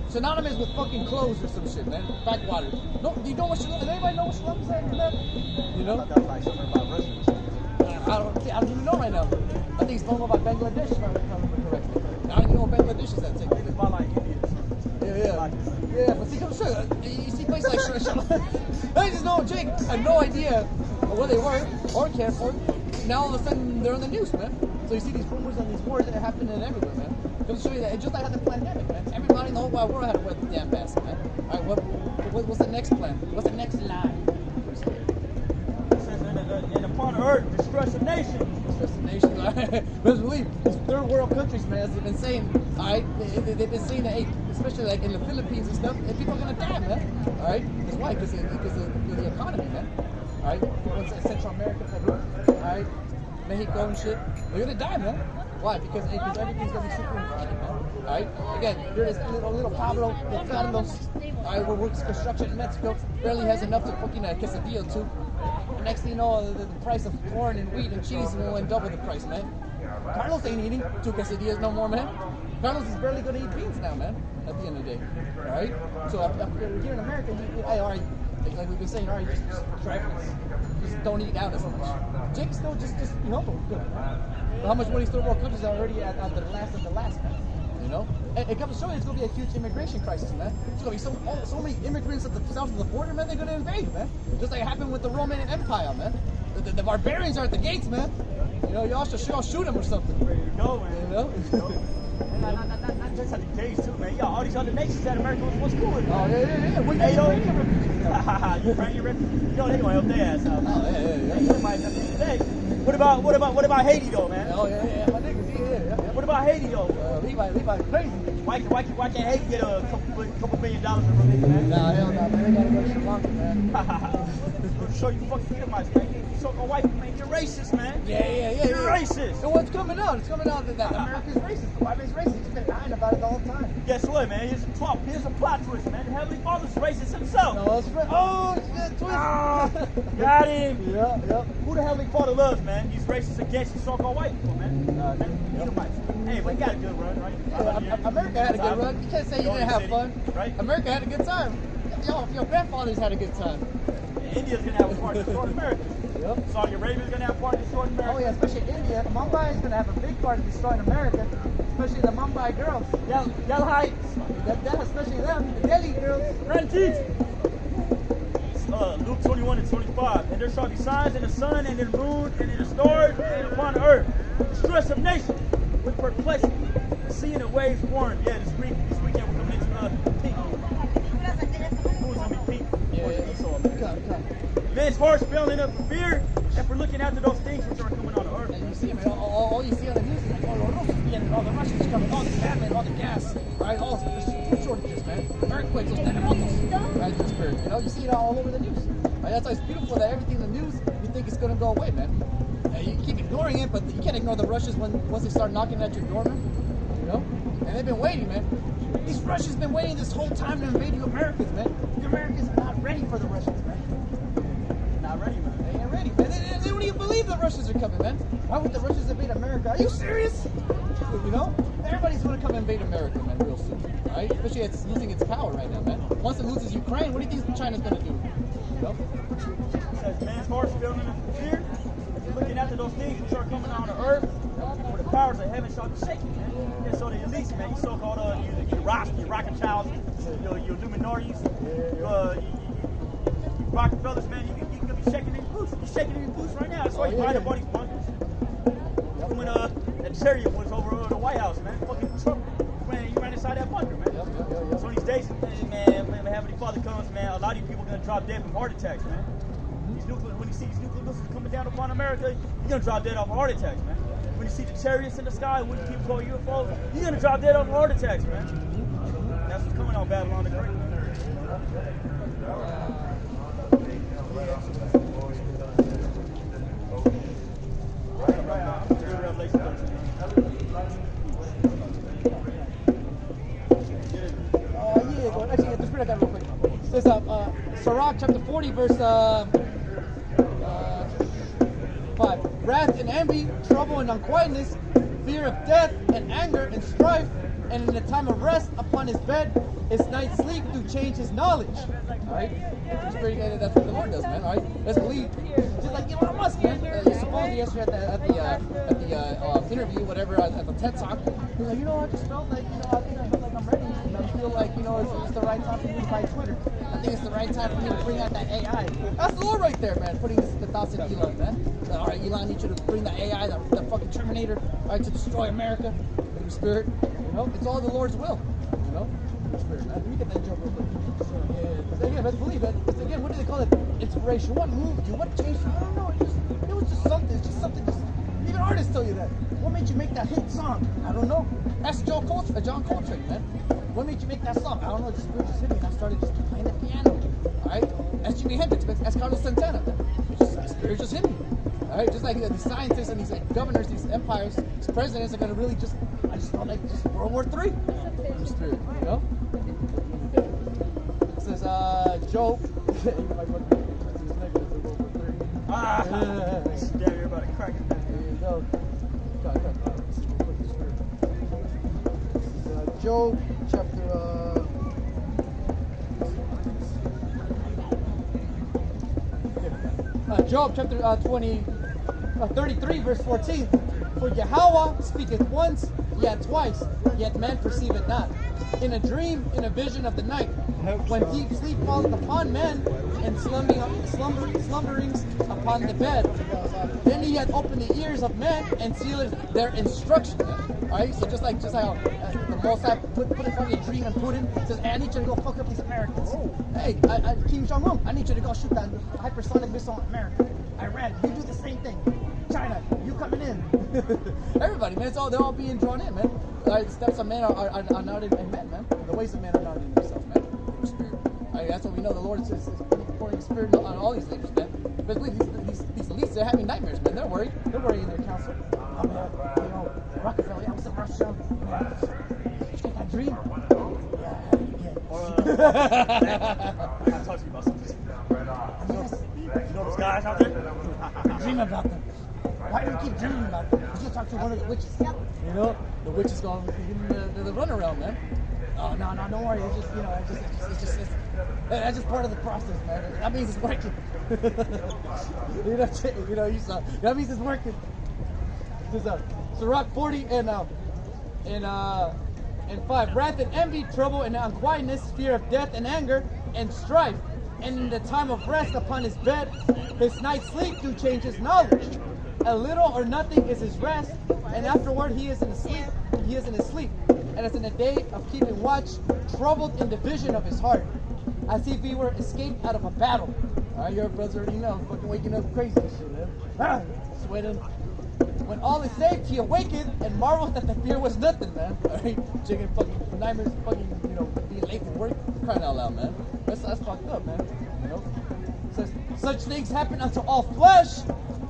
Synonymous with fucking clothes or some shit, man. Backwater. No, do you know what Sri Lanka? Does anybody know what Sri Lanka's at, man? You know? I thought that was like something about Russia. I don't even know right now. I think it's going about Bangladesh, if I remember correctly. I don't even know what Bangladesh is at. I think it's about like India or something. Yeah, but see, come sure. You see places like Sri Lanka. I just know, Jake, I had no idea where they were or cared for. Now all of a sudden they're on the news, man. So you see these rumors and these wars that are happening everywhere, man. Comes to show you that it's just like the pandemic, man. Everybody in the whole wide world had to wear the damn mask, man. All right, what's the next plan? What's the next line? It says, and upon the earth, distress of nations. Distress of nations, all right. Best believe these third world countries, man, as they've been saying, all right, they've been saying that, hey, especially like in the Philippines and stuff, and people are gonna die, man. All right, that's why, because of the economy, man. All right, people in Central America, Peru, all right, Mexico and shit, they're gonna die, man. Why? Because everything's gonna be super inflated, man. All right. Again, here it is, little Pablo de Carlos. All right, who works construction in Mexico, barely has enough to fucking quesadilla too. And next thing you know, the price of corn and wheat and cheese went double the price, man. Carlos ain't eating 2 quesadillas no more, man. Carlos is barely gonna eat beans now, man. At the end of the day, all right. So here in America, all right, like we've been saying, all right, just don't eat out as much. Jake's still just you know, good. How much money third world countries are already at the last of the last, man? You know? And it comes to show you it's going to be a huge immigration crisis, man. There's going to be so many immigrants at the south of the border, man, they're going to invade, man. Just like it happened with the Roman Empire, man. The barbarians are at the gates, man. You know, y'all should shoot them or something. Ready to go, man. You know? And not just at the gates, too, man. Yeah, all these other nations that America was cool with. Oh, yeah. We Hey, yo. Ukrainian refugees. Ukrainian refugees. Yo, they going to help their ass out. Oh, yeah. They might have to today. What about Haiti though, man? Oh, yeah. My niggas, yeah. What about Haiti though? Levi crazy. Why can't Haiti get a couple $1 million from relief, man? Nah, hell no, man. They gotta go to Sri Lanka, man. Show you fucking Edomites, man. You so-called white people, man. You're racist, man. Yeah. You're racist. So what's coming out? It's coming out that America's racist. The white man's racist. He's been lying about it the whole time. Guess what, man? Here's a plot twist, man. The Heavenly Father's racist himself. No, that's right. Oh, shit, twist. Got him. Yeah. Who the Heavenly Father loves, man? He's racist against you so-called white people, man. Edomites. Hey, we got a good run, right? America had a good run. You can't say you didn't have fun. Right? America had a good time. Your grandfathers had a good time. India's gonna have a part in destroying America. Yep. Saudi Arabia's gonna have a part in destroying America. Oh yeah, especially India. Mumbai is gonna have a big part in destroying America. Especially the Mumbai girls. Yell heights. Especially them, the Delhi girls. Ranjit. Luke 21 and 25. And there shall be signs in the sun and in the moon and in the stars and upon the earth. Distress of nations with perplexity. The sea and the waves warn. Yeah, this weekend we're coming into pink. Who's gonna be pink? Men's hearts failing up for fear and for looking after those things which are coming on the earth. And you see, man, all you see on the news is like, all the Russians coming, all the famine, all the gas, right? All the food shortages, man. Earthquakes, those terremotos, right? The spirit, you know, you see it all over the news. Right? That's why it's beautiful that everything in the news, you think it's going to go away, man. You keep ignoring it, but you can't ignore the Russians once they start knocking at your door, man. You know? And they've been waiting, man. These Russians been waiting this whole time to invade you Americans, man. The Americans are not ready for the Russians, man. Not ready, man. They ain't ready, man. They don't even believe the Russians are coming, man. Why would the Russians invade America? Are you serious? You know? Everybody's going to come invade America, man, real soon. Right? Especially it's losing its power right now, man. Once it loses Ukraine, what do you think China's going to do? You know? It says man's heart is filled with fear. If you're looking after those things which are coming on the earth, for the powers of heaven shall be shaken, man. Yeah, so the elites, man, you so-called you Rockefellers, you Illuminati, you Rockefellers, man, you can be shaking in your boots. You're shaking in your boots right now. That's why you buy the buddies bunkers. When that chariot was over the White House, man, fucking Trump ran inside that bunker, man. So these days, man, Heavenly Father comes, man, a lot of you people are gonna drop dead from heart attacks, man. When you see these nuclear missiles coming down upon America, you're gonna drop dead off of heart attacks, man. When you see the chariots in the sky, when you keep going UFOs, you're gonna drop dead off of heart attacks, man. That's what's coming on Babylon the Great. Actually, just read that real quick. It says, Sirach chapter 40, verse 5. Wrath and envy, trouble and unquietness, fear of death and anger and strife, and in the time of rest upon his bed, his night's sleep do change his knowledge. Alright? That's what the Lord does, man. Alright? Let's believe. Just like Elon Musk, man. Supposedly yesterday at the interview, whatever, at the TED Talk, he's like, I just felt like, I feel like I'm ready. I feel like, it's the right time for me to buy Twitter. I think it's the right time for me to bring out that AI. That's the Lord right there, man, putting the thoughts in Elon, man. Alright, Elon, I need you to bring the AI, the fucking Terminator, alright, to destroy America. In the spirit, it's all the Lord's will, In the spirit, man. Let me get that joke real quick. Yeah, again, let's believe it. It's, again, what do they call it? Inspiration. What moved you? What changed you? I don't know. It was just something. It's just something. Even artists tell you that. What made you make that hit song? I don't know. Ask John Coltrane, man. What made you make that song? I don't know. The spirit just hit me, and I started just playing the piano. All right. Ask Jimi Hendrix. Ask Carlos Santana. The spirit just hit me. All right. Just like these scientists and these governors, these empires, these presidents are gonna really just. I just felt like just World War III. In the spirit, It says, Job. Damn, you're about to crack it. There you go. Job chapter Job chapter 33 verse 14. For Yahweh speaketh once, yet twice, yet man perceiveth not. In a dream, in a vision of the night, when deep sleep falleth upon men, and slumberings upon the bed. Then he hath opened the ears of men and sealed their instruction. Alright, so just like the Mossad put in front of you a dream and Putin says, hey, I need you to go fuck up these Americans. Hey, Kim Jong-un, I need you to go shoot that hypersonic missile on America. Iran, you do the same thing. China, you coming in. Everybody, man, they're all being drawn in, man. The steps of men are not in men, man. The ways of men are not in themselves, man. Spirit. That's what we know. The Lord is pouring His Spirit on all these things, man. But these elites, they're having nightmares, man. They're worried. They're worried in their council. Oh, man, Rockefeller, I was in Russia. Man, did you get that dream? I gotta talk to you about something. Yes. You know those guys out there? Dream about them. Why do you keep dreaming about them? You should talk to one of the witches. The witch is going to give them the runaround, man. Oh, no, don't worry. It's just that's just part of the process, man. That means it's working. That means it's working. This is Sirach 40 and 5. Wrath and envy, trouble and unquietness, fear of death and anger and strife. And in the time of rest upon his bed, his night's sleep do change his knowledge. A little or nothing is his rest, and afterward he is in his sleep. And as in a day of keeping watch, troubled in the vision of his heart, as if he were escaped out of a battle. Alright, your brothers already know, fucking waking up crazy and shit, man. Sweating. When all is saved, he awaketh and marvels that the fear was nothing, man. Alright, chicken fucking nightmares, fucking being late for work, crying out loud, man. That's fucked up, man. It says, such things happen unto all flesh,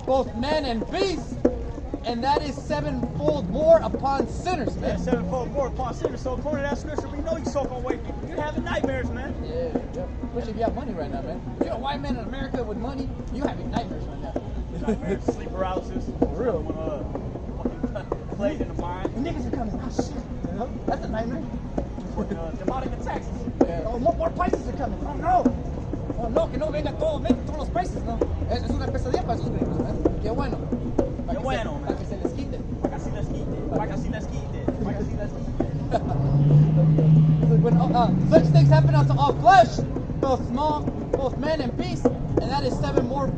both man and beast, and that is sevenfold more upon sinners, man. Yeah, sevenfold more upon sinners. So according to that scripture, we know you so-called awake people. You're having nightmares, man. Yeah. Especially if you have money right now, man. If you're a white man in America with money, you're having nightmares right now. Nightmares, sleep paralysis. For real. Plague in the mind. The niggas are coming. Oh, shit. That's a nightmare. Demonic attacks. Yeah. Oh, more prices are coming. Oh, no. no, que no venga todo, ven, todos los países, no. Es una pesadilla para esos gringos, ¿verdad? Qué bueno. Qué bueno, Para que se les quite. Para que así les quite. Para que así les quite. Para que así les quite. When such things happen unto all flesh, both small, both men and beasts, and that is sevenfold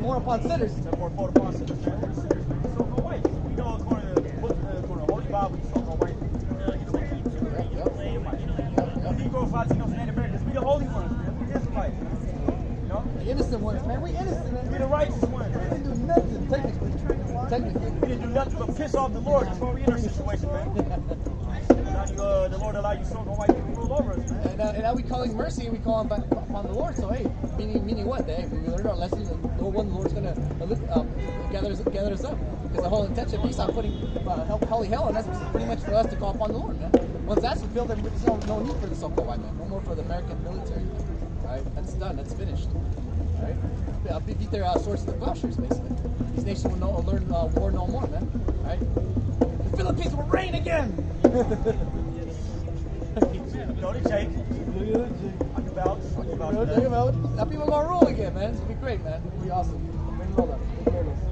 more upon sinners. Therefore, for the sinners, man. We're sinners, man. So no white. We know according to the Holy Bible, so no white. Negroes, Latinos, and Americans, we the holy ones, man. We Israelites, man. You know? The innocent ones, man. We innocent, man. We the righteous ones, We man. didn't do nothing, technically. We didn't do nothing but piss off the Lord. That's why we're in our situation, man. Now the Lord allow you so no white people to rule over us, man. And now we calling mercy, we call back upon the Lord. So hey, meaning what? Hey, we learned our lesson. No one, the Lord's gonna gather us up. Because the whole intention of Esau putting holy hell on us was pretty much for us to call upon the Lord, man. Once that's fulfilled, then there's no need for the so-called white man. No more for the American military. All right, that's done. That's finished. All right, beat their swords to the plowshares, basically. These nations will learn war no more, man. All right, the Philippines will reign again. You know the Jake. I can vouch. Now people are gonna rule again, man. It's gonna be great, man. It's gonna be awesome. Bring Lola.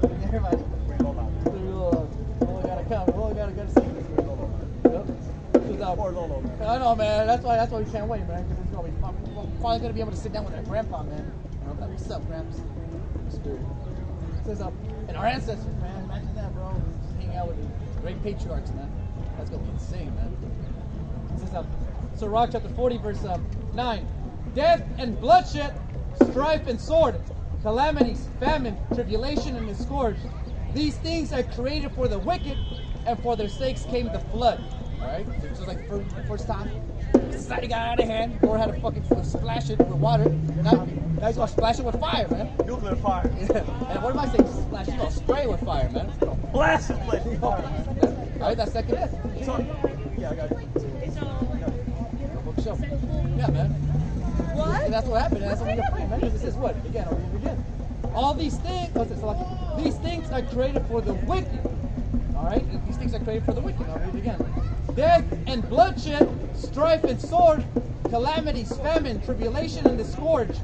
Bring everybody. Bring Lola. Bring Lola. Lola gotta come. Lola gotta see this. Bring Lola. Yep. Poor Lolo, man. I know, man. That's why we can't wait, man. Because we're finally gonna be able to sit down with our grandpa, man. And I'm like, what's up, Gramps? Spirit. Says and our ancestors, man. Imagine that, bro. Just hanging out with the great patriarchs, man. That's gonna be insane, man. It says Sirach chapter 40, verse 9. Death and bloodshed, strife and sword, calamities, famine, tribulation, and the scourge. These things are created for the wicked, and for their sakes came the flood. Alright? So just like the first time, society got out of hand. Lord had to fucking splash it with water. Now he's gonna splash it with fire, man. Nuclear fire. And what am I saying? Splash, he's gonna spray with fire, man. Blast this place with fire, man. Alright, that's second death. Yeah, I got it. Show. Yeah, man. What? And that's what happened. And that's what we're praying, man. Because it says what? Again, I'll read it again. All these things, these things are created for the wicked. All right? These things are created for the wicked. I'll read it again. Death and bloodshed, strife and sword, calamities, famine, tribulation, and the scourge.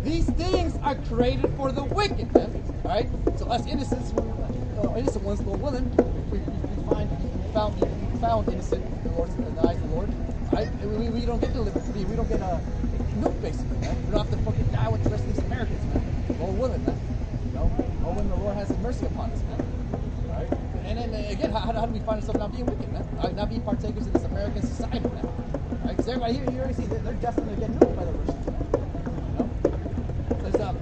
These things are created for the wicked, man. All right? So us innocent ones, Lord willing, we found innocent in the Lord's eyes of the Lord. Right? We don't get delivered. We don't get nuked, basically, man. We don't have to fucking die with the rest of these Americans, man. Lord willing, man. You know? Or when the Lord has His mercy upon us, man. Right? And then again, how do we find ourselves not being wicked, man? Not being partakers in this American society, man. Right? Because everybody here, you already see, they're definitely getting nuked by the Russians, man. You know? Says,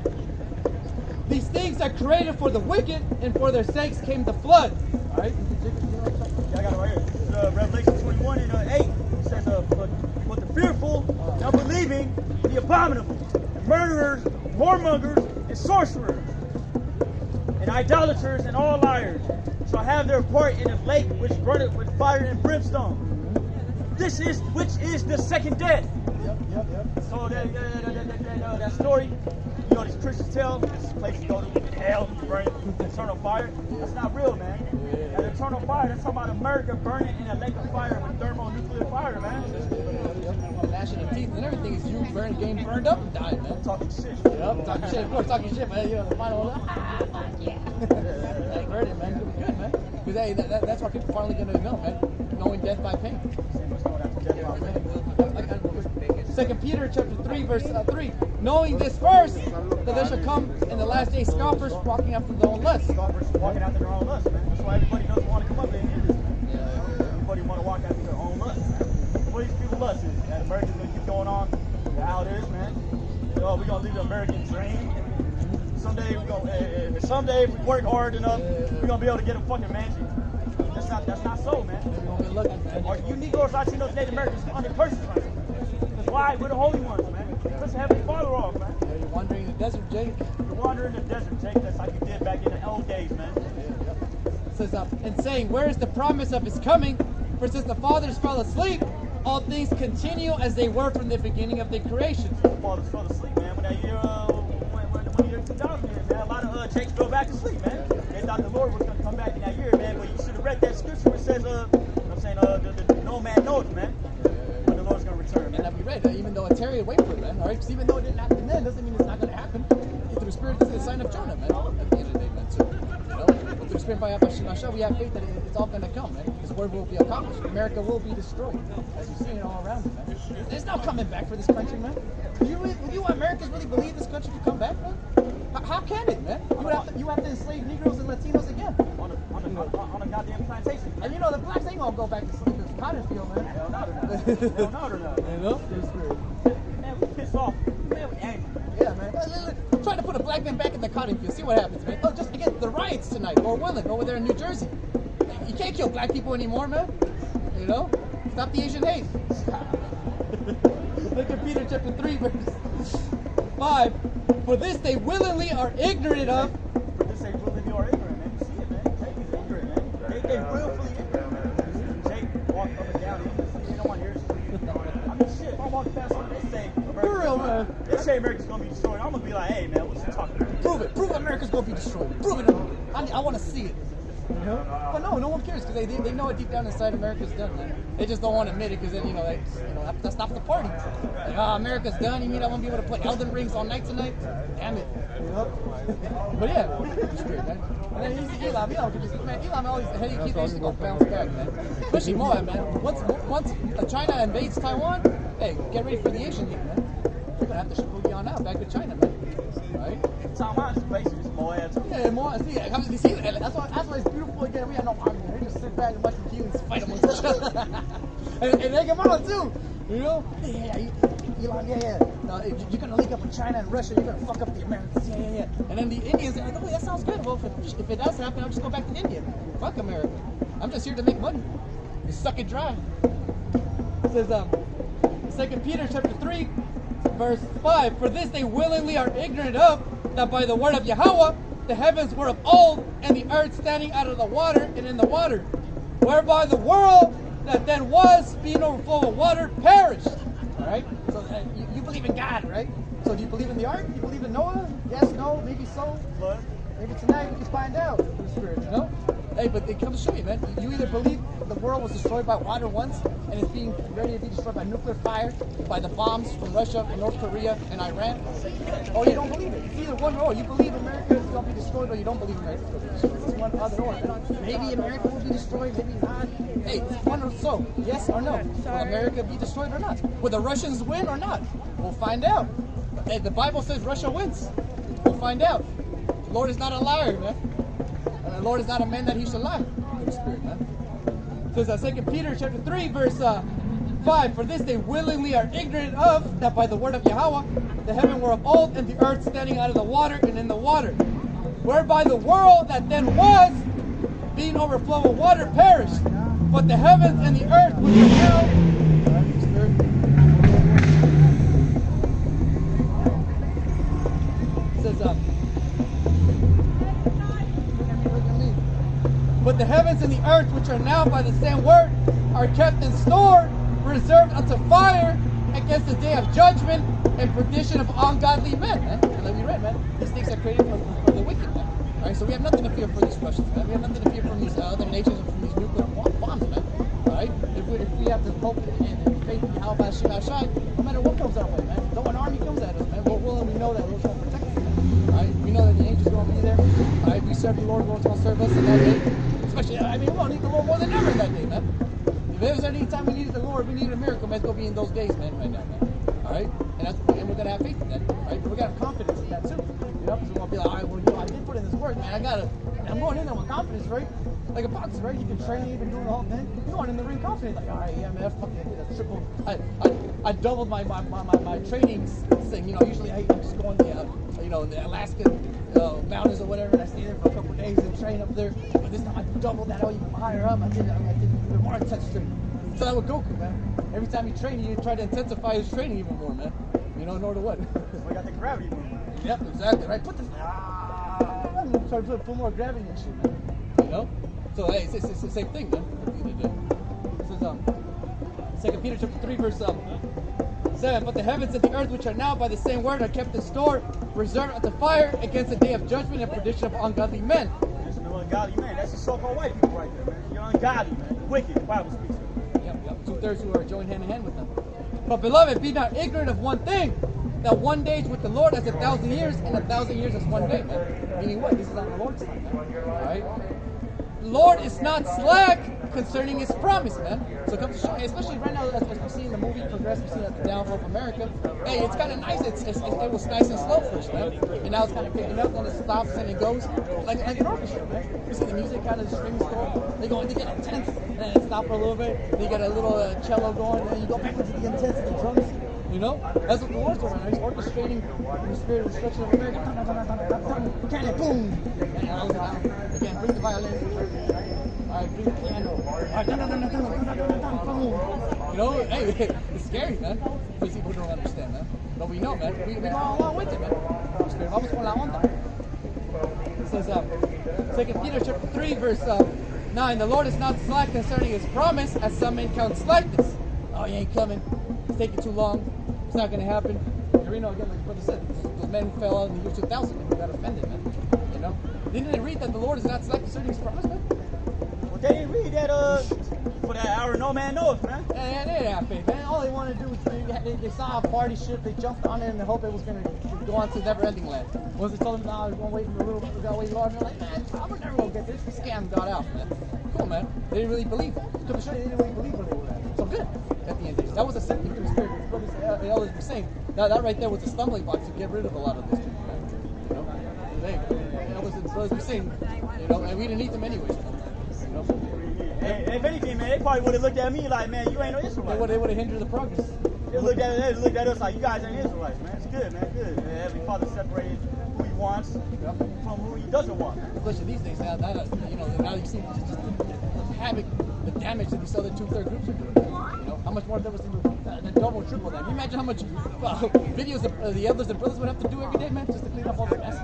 these things are created for the wicked, and for their sakes came the flood. All right? Yeah, I got it right here. This is Revelation 21 and 8. Says, but the fearful, the unbelieving, the abominable, the murderers, whoremongers, and sorcerers, and idolaters, and all liars shall have their part in the lake which burneth with fire and brimstone. Which is the second death. Yep. So that story, you know, these Christians tell, this place you go to, hell, burning, eternal fire. That's not real, man. That eternal fire, that's talking about America burning in a lake of fire with thermonuclear fire, man. Gnashing of teeth and everything is you getting burned up and dying, man. Talking shit. Yep, talking shit. Of course, talking shit, man. You know, the final one. Yeah. Hey, heard it, man. It'll be good, man. Because hey, that's why people finally gonna know, man. Knowing death by pain. 2 Peter chapter 3, verse 3. Knowing this first, that there shall come in the last days scoffers walking after their own lust. Scoffers walking after their own lust, man. That's why everybody doesn't want to come up and hear this, man. Everybody want to walk after their own lust, man. What these people lust is that America's going to keep going on how it is, man. Oh, we're going to leave the American dream. Someday if we work hard enough, we're going to be able to get a fucking mansion. That's not so, man. Or you Negroes, Latinos, Native Americans under curses right now. That's why we're the holy ones, man. Let's have the Father off, man. Yeah, you're wandering in the desert, Jake. You're wandering in the desert, Jake. That's like you did back in the old days, man. It says, and saying, where is the promise of His coming? For since the fathers fell asleep, all things continue as they were from the beginning of the creation. Fathers fell asleep, man. When that year, when year 2000 is, man, a lot of Jakes go back to sleep, man. They thought the Lord was going to come back in that year, man. But you should have read that scripture where it says, you know what I'm saying, no man knows, man, when the Lord's going to return, man. we read, even though it's Terry, wait for it, man. All right, because even though it didn't happen then, doesn't mean it's not going to happen. Through the Spirit, this is the sign of Jonah, man. At the end of the day, man. So, but through the Spirit, by Hashem, we have faith that it's all going to come, man. His word will be accomplished. America will be destroyed, as you're seeing it all around it, man. There's no coming back for this country, man. Do you Americans really believe this country can come back, man? How can it, man? You have to enslave Negroes and Latinos again. On a goddamn plantation. And you know, the blacks ain't going to go back to sleep in the cotton field, man. Hell no, they're not. Hell no, they're not. You know? Man, we pissed off. Man, we angry. Yeah, man. I'm trying to put a black man back in the cotton field. See what happens, man. Oh, just again, the riots tonight, Lord willing, over there in New Jersey. You can't kill black people anymore, man. You know? Stop the Asian hate. Look at Peter chapter 3, verse 5. For this they willingly are ignorant of. For this they willingly are ignorant, man. You see it, man. Jake is ignorant, man. They willfully ignorant, man. Jake walked up and down. They don't want to hear this. I mean, shit, if I walk past them, they say For real, man. They say America's going to be destroyed. I'm going to be like, hey, man, what you talking about? Prove it. Prove America's going to be destroyed. Prove it. I want to see it. You know? But no one cares because they know it deep down inside America's done, man. They just don't want to admit it because then, that stops the party. Like, America's done. You mean I won't be able to play Elden Rings all night tonight? Damn it. You know? But yeah, it's weird, man. And then you see Elam. Elam always, he used to go bounce back, man. Especially Moab, man. Once China invades Taiwan, hey, get ready for the Asian League, man. They're going to have to ship Boogie on out back to China, man. Right? Taiwan's basically just Moab, too. Yeah, Moab. See, that's why it's beautiful again. We have no army. They just sit back and watch the humans fight amongst each other. and they come out, too. You know? Elon, no, you're going to link up with China and Russia. You're going to fuck up the Americans. Yeah. And then the Indians are like, oh, that sounds good. Well, if it does happen, I'll just go back to India. Fuck America. I'm just here to make money. You suck it dry. It says, 2 Peter chapter 3, verse 5. For this they willingly are ignorant of, that by the word of Yahweh, the heavens were of old, and the earth standing out of the water and in the water. Whereby the world that then was, being overflow of water, perished. Alright? So you believe in God, right? So do you believe in the ark? Do you believe in Noah? Yes, no, maybe so. But Maybe tonight we can find out through the Spirit, you know? Hey, but it comes to show you, man. You either believe the world was destroyed by water once and it's being ready to be destroyed by nuclear fire, by the bombs from Russia and North Korea and Iran, or you don't believe it. It's either one or. You believe America is going to be destroyed or you don't believe America is going to be destroyed. It's one other or. Maybe America will be destroyed, maybe not. Hey, it's one or so. Yes or no. Will America be destroyed or not? Will the Russians win or not? We'll find out. Hey, the Bible says Russia wins. We'll find out. The Lord is not a liar, man. And the Lord is not a man that he should lie. The Spirit, man. It says 2 Peter chapter 3, verse 5. For this they willingly are ignorant of, that by the word of Yahweh, the heaven were of old, and the earth standing out of the water and in the water. Whereby the world that then was, being overflow of water, perished. But the heavens and the earth which are now... It says, but the heavens and the earth, which are now by the same word, are kept in store, reserved unto fire against the day of judgment and perdition of ungodly men. And like we read, man, these things are created for the wicked, man. All right, so we have nothing to fear for these Russians, man. We have nothing to fear from these other nations and from these nuclear bombs, man. All right, if we have to hope and faith in Yahweh Hashem Shai, no matter what comes our way, man. Though an army comes at us, man, we're willing. We know that the Lord's going to protect us, man. All right, we know that the angels are going to be there. All right, we serve the Lord. The Lord's going to serve us in that day. Especially, I mean, we're going to need the Lord more than ever in that day, man. If there's any time we needed the Lord, we needed a miracle, man, it's going to be in those days, man, right now, man. All right? And we're going to have faith in that, right? But we're going to have confidence in that, too. You know, because we're going to be like, all right, well, I did put in this work, man. I'm going in there with confidence, right? Like a boxer, right? You can train, you've been doing the whole thing. You're going in the ring confident, like, all right, yeah, man, I fucking did a triple. I doubled my training thing. You know, usually I just go in the Alaska mountains or whatever, and I stay there for a couple of days and train up there. But this time I doubled that out even higher up. I did even more intense training. So that with Goku, man. Every time you train, you try to intensify his training even more, man. You know, in order to what? We got the gravity movement. Yep, exactly. Right. Put try to put more gravity in shit, man. You know. So hey, it's the same thing, man. At the end of the day. This is 2 Peter chapter 3, verse 7. But the heavens and the earth, which are now by the same word, are kept in store, reserved unto fire against the day of judgment and perdition of ungodly men. That's an ungodly man. That's the so-called white people right there, man. You're ungodly, man. You're wicked. The Bible speaks. Yep. 2/3 who are joined hand in hand with them. But beloved, be not ignorant of one thing, that one day is with the Lord as 1,000 years, and 1,000 years as one day, man. Meaning what? This is on the Lord's time, man. Alright? The Lord is not slack concerning his promise, man. So it comes to show, especially right now, as we see in the movie progress, we see that the downfall of America. Hey, it's kind of nice. It was nice and slow first, man. And now it's kind of picking up, then it stops and it goes like an orchestra, man. You see the music kind of strings go. They get intense, and then it stops for a little bit. Then you get a little cello going, and then you go back into the intense of the drums. You know, that's what the Lord's doing. He's orchestrating the spirit of destruction of America. Cannon, boom! Again, bring the violin. All right, bring the piano. All right, boom! You know, hey, it's scary, man. Because people don't understand, man. But we know, man. We go along with it, man. Vamos con la onda. It says, 2 Peter chapter 3, verse 9. The Lord is not slack concerning his promise, as some men count slackness. Oh, he ain't coming. It's taking too long. It's not going to happen. You know, again, like brother said, those men who fell out in the year 2000 and who got offended, man. You know? Didn't they read that the Lord is not slack concerning his promise, man? Well, they didn't read that, for that hour no man knows, man. Yeah, they didn't have faith, man. All they wanted to do was they saw a party ship, they jumped on it and they hoped it was going to go on to never-ending land. Once they told them, no, we're going to wait a little bit, we got to wait longer, they're like, man, I'm never going to get this. We scammed God out, man. Cool, man. They didn't really believe. To be sure, they didn't really believe where they were at. So good, at the end of the day. That was a symptom of the spirit. The elders were saying, that right there was a stumbling block to get rid of a lot of this people, man. You know? The elders and the brothers were saying, you know, and we didn't need them anyways, man. You know? Hey, if anything, man, they probably would have looked at me like, man, you ain't no Israelite. They would have hindered the progress. They looked at us like, you guys ain't Israelites, man. It's good, man, good. Man, Heavenly Father separated who he wants from who he doesn't want, man. Especially these days, now you see just the havoc, the damage that these other 2/3 groups are doing. You know, how much more there was the double, triple that. Can you imagine how much videos the elders and brothers would have to do every day, man, just to clean up all the mess?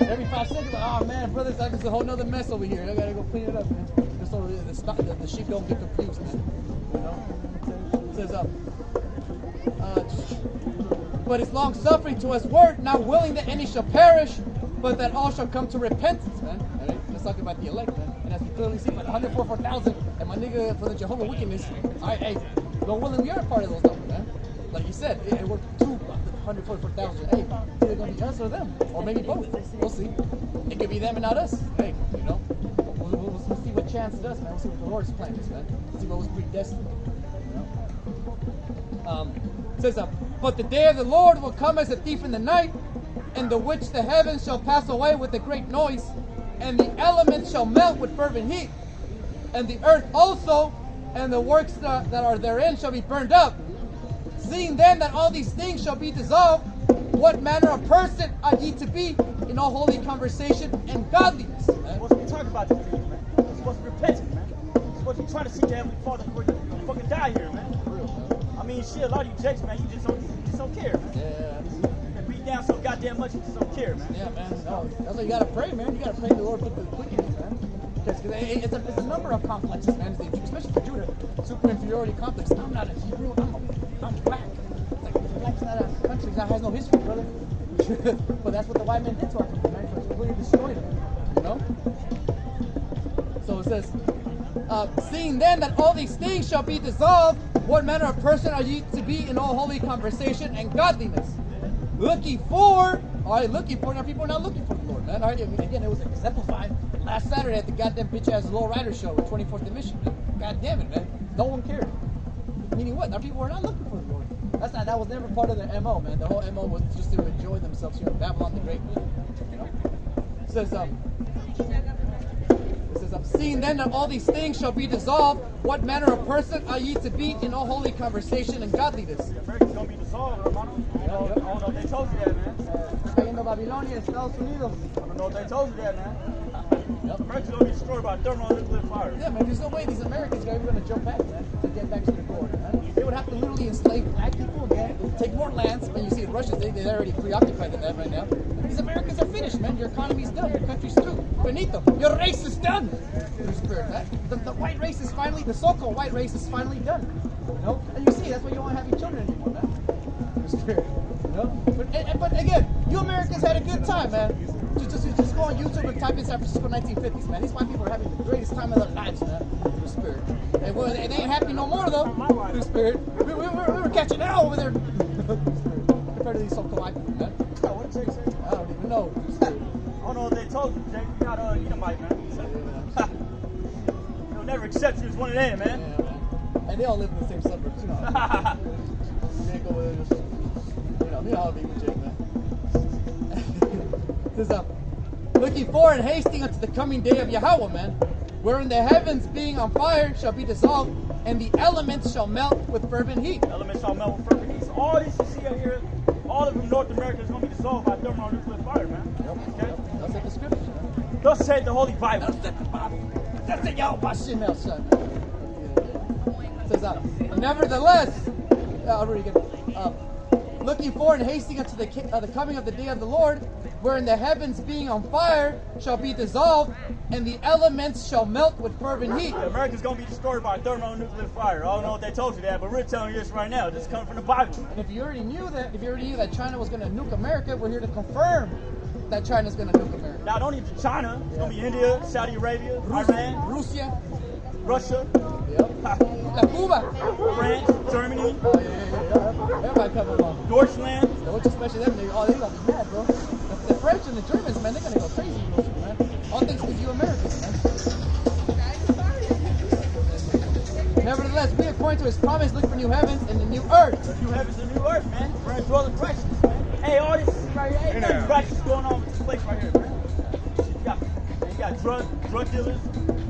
Every 5 seconds, like, oh man, brothers, that's just a whole nother mess over here. I gotta go clean it up, man. Just so the sheep don't get confused, man. You know, it says, but his long suffering to his word, not willing that any shall perish, but that all shall come to repentance, man. Right? Let's talk about the elect, man. And as we clearly see, by the 144,000 and my nigga for the Jehovah wickedness, hey, Lord willing, we are part of those numbers, man. Like you said, we're 144,000. Hey, it's either going to be us or them, or maybe both. We'll see. It could be them and not us. Hey, you know, we'll see what chance does, man. We'll see what the Lord's plan is, man. We'll see what was predestined. You know? It says, but the day of the Lord will come as a thief in the night, in the which the heavens shall pass away with a great noise, and the elements shall melt with fervent heat, and the earth also, and the works that are therein shall be burned up. Seeing then that all these things shall be dissolved, what manner of person ought ye to be in all holy conversation and godliness? We're supposed to be talking about these things, man. We're supposed to be repenting, man. We're supposed to be trying to seek the Heavenly Father before you fucking die here, man. I mean, shit, a lot of you jakes, man, you just don't care, man. Yeah. You beat down so goddamn much, you just don't care, man. Yeah, man. No, that's why you gotta pray, man. You gotta pray the Lord put the quickness, man. Because it's a number of complexes, man. Especially for Judah, super inferiority complex. I'm not a Hebrew. I'm black. It's like black's not a country that has no history, brother. But that's what the white men did to our country, man. So completely destroyed it. You know. So it says, seeing then that all these things shall be dissolved, what manner of person are ye to be in all holy conversation and godliness? Looking for, now people are not looking for the Lord, man. All right, again, it was exemplified last Saturday at the goddamn bitch-ass lowrider show with 24th Division, man. God damn it, man. No one cared. Meaning what? Now people are not looking for the Lord. That was never part of their MO, man. The whole MO was just to enjoy themselves here in Babylon the Great, man. You know? It says, seeing then that all these things shall be dissolved, what manner of person are ye to be in all holy conversation and godliness? America's gonna be dissolved, hermano. I don't know if they told you that, man. Cayendo Babilonia, Estados Unidos. I don't know if they told you that, man. Yep. America's gonna be destroyed by thermonuclear fire. Yeah, man, there's no way these Americans are ever going to jump back, man, to get back to the core, man. They would have to literally enslave black people again, take more lands, and you see the Russians, they're already preoccupied in that right now. These Americans are finished, man. Your economy's done. Your country's through. Benito, your race is done. The white race is finally, the so-called white race is finally done. You know? And you see, that's why you don't have any children anymore, man. You know? But again, you Americans had a good time, man. Just go on YouTube and type in San Francisco 1950s, man. These white people are having the greatest time of their lives, man. Through the spirit. They ain't happy no more though. Through the spirit. We were catching hell over there. Compared to these so-called white people, man. What did Jake say? I don't even know. I don't know if they told you, Jake. You got Edomite, man. They'll never accept you as one of them, man. Yeah, man. And they all live in the same suburbs, you know. They go with just, you know how it be with Jake, man. This is looking forward and hasting unto the coming day of Yahweh, man, wherein the heavens being on fire shall be dissolved, and the elements shall melt with fervent heat. Elements shall melt with fervent heat. So all this you see out here, all of them North America is going to be dissolved by thermonuclear fire, man. Okay? That's like the scriptures, man. Thus said the Holy Bible. That's the Bible. That's the Yahweh Shemel, son. Says nevertheless, I'll read it again. Looking forward and hasting unto the coming of the day of the Lord, wherein the heavens being on fire shall be dissolved, and the elements shall melt with fervent heat. Yeah, America's going to be destroyed by thermonuclear fire. I don't know if they told you that, but we're telling you this right now. This is coming from the Bible. And if you already knew that China was going to nuke America, we're here to confirm that China's going to nuke America. Not only China, it's going to be India, Saudi Arabia, Iran, Russia, Cuba, France, Germany, everybody coming along. Deutschland. Don't you especially them, they gonna be mad, bro. The French and the Germans, man, they're gonna go crazy, man. All thanks to you Americans, man. Nevertheless, we according to his promise look for new heavens and the new earth. New heavens and new earth, man. We're in dwelling righteousness, man. Hey, all this right here, ain't nothing righteous going on with this place right here, man. You got drug dealers,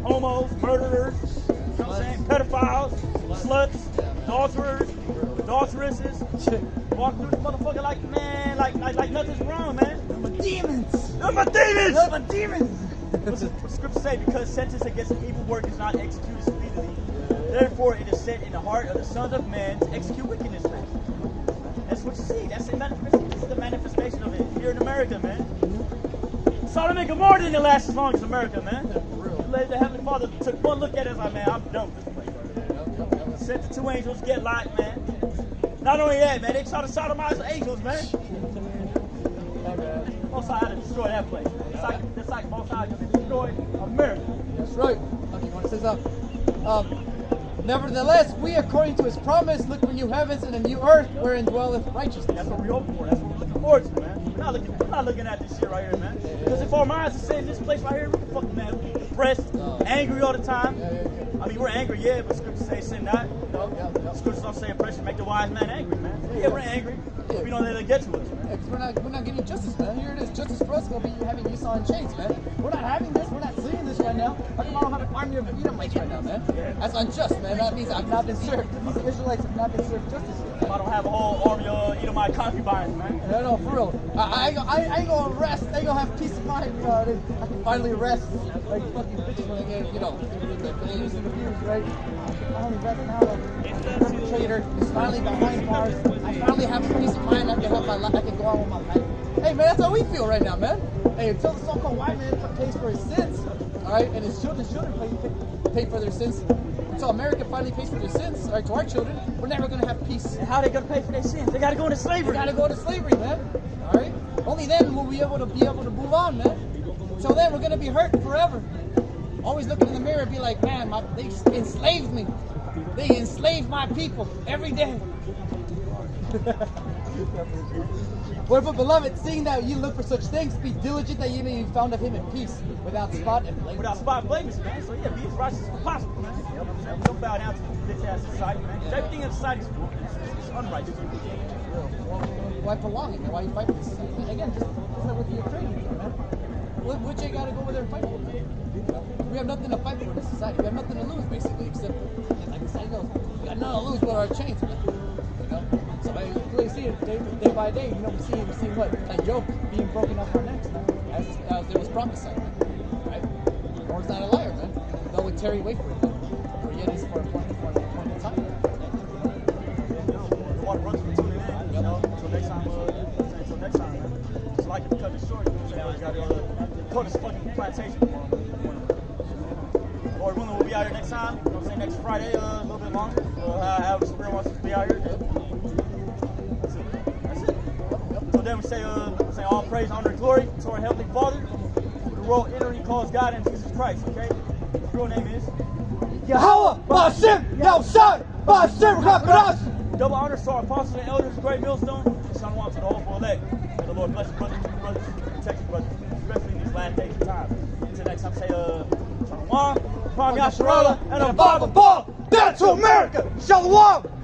homos, murderers, you know what I'm saying? Pedophiles, sluts, adulteresses. Walk through this motherfucker like, man, like nothing's wrong, man. They're demons. They're demons. What's the scripture say? Because sentence against an evil work is not executed speedily. Therefore, it is set in the heart of the sons of men to execute wickedness, man. That's what you see. That's the manifestation. This is the manifestation of it here in America, man. Sodom and Gomorrah didn't last as long as America, man. The Heavenly Father took one look at it and was like, man, I'm done with this place. Sent the two angels, get Lot, man. Not only that, man, they tried to sodomize the angels, man. Most High had to destroy that place. It's like Most High just destroyed America. That's right. Okay, it says, nevertheless, we according to his promise look for new heavens and a new earth wherein dwelleth righteousness. That's what we're hoping for. That's what we're looking forward to, man. We're not looking at this shit right here, man. Because if our minds are set in this place right here, we're fucking mad. We're depressed, angry all the time. I mean, we're angry, yeah, but scriptures say sin not. You know? Scriptures don't say oppression make the wise man angry, man. Yeah, we're angry. But we don't let it get to us, man. Because we're not getting justice, man. Here it is. Justice for us is going to be having Esau in chains, man. We're not having this. We're not seeing this right now. How come I don't have an army of Edomites right now, man? That's unjust, man. That means I've not been served. These Israelites have not been served justice yet. I don't have a whole army of Edomite concubines, man. No, for real. I ain't gonna rest. I ain't gonna have peace of mind. I can finally rest. Like fucking bitches when they get, they use the views, right? I can finally rest now. The perpetrator is finally behind bars. I finally have some peace of mind. I can help my life. I can go on with my life. Hey, man, that's how we feel right now, man. Hey, until the so-called white man pays for his sins, all right, and his children pay for their sins. Until America finally pays for their sins, all right, to our children, we're never going to have peace. And how are they going to pay for their sins? They got to go into slavery. They got to go into slavery, man. All right? Only then will we be able to move on, man. Until then, we're going to be hurt forever. Always looking in the mirror and be like, man, they enslaved me. They enslaved my people every day. Wherefore, beloved, seeing that you look for such things, be diligent that you may be found of him in peace, without spot and blame. Without spot and blemish, man. So yeah, be as righteous as possible, man. You know what I'm saying? We don't bow down to this bitch ass society, man. Because everything in society is unrighteous. Why prolong it, man? Why you fight for this society? And again, just like with the Ukrainians, man. What you gotta go over there and fight for, man? We have nothing to fight for in this society. We have nothing to lose, basically, except, like the saying goes, we got nothing to lose but our chains, man. You know? So I really see it day by day. You know, we see what? A yoke being broken off our necks, man. As it was prophesied, man. Right? The Lord's not a liar, man. Though we tarry wait for it, man. For yet is for a point in time. The water brothers for tuning in, you know. Until next time, man. Just like to cut it short, you know what I'm saying? We got to cut this fucking plantation tomorrow. Lord willing, we'll be out here next time. You know what I'm saying? Next Friday, a little bit longer. However Spirit wants us to be out here. That's it. So then we say all praise, honor, and glory to our Heavenly Father, for the world entering calls God and Jesus Christ, okay? His real name is Yahweh, Ba'ashem, Yahushai, Ba'ashem, Rabarash. double honors to our apostles and elders, great millstone, and shalom to the whole full elect. May the Lord bless you, brothers, keep you brothers, protect you, brothers, especially in these last days and times. Until next time, say, shalom, Pam Yasharallah, and a Bible. Back to America. Shalom.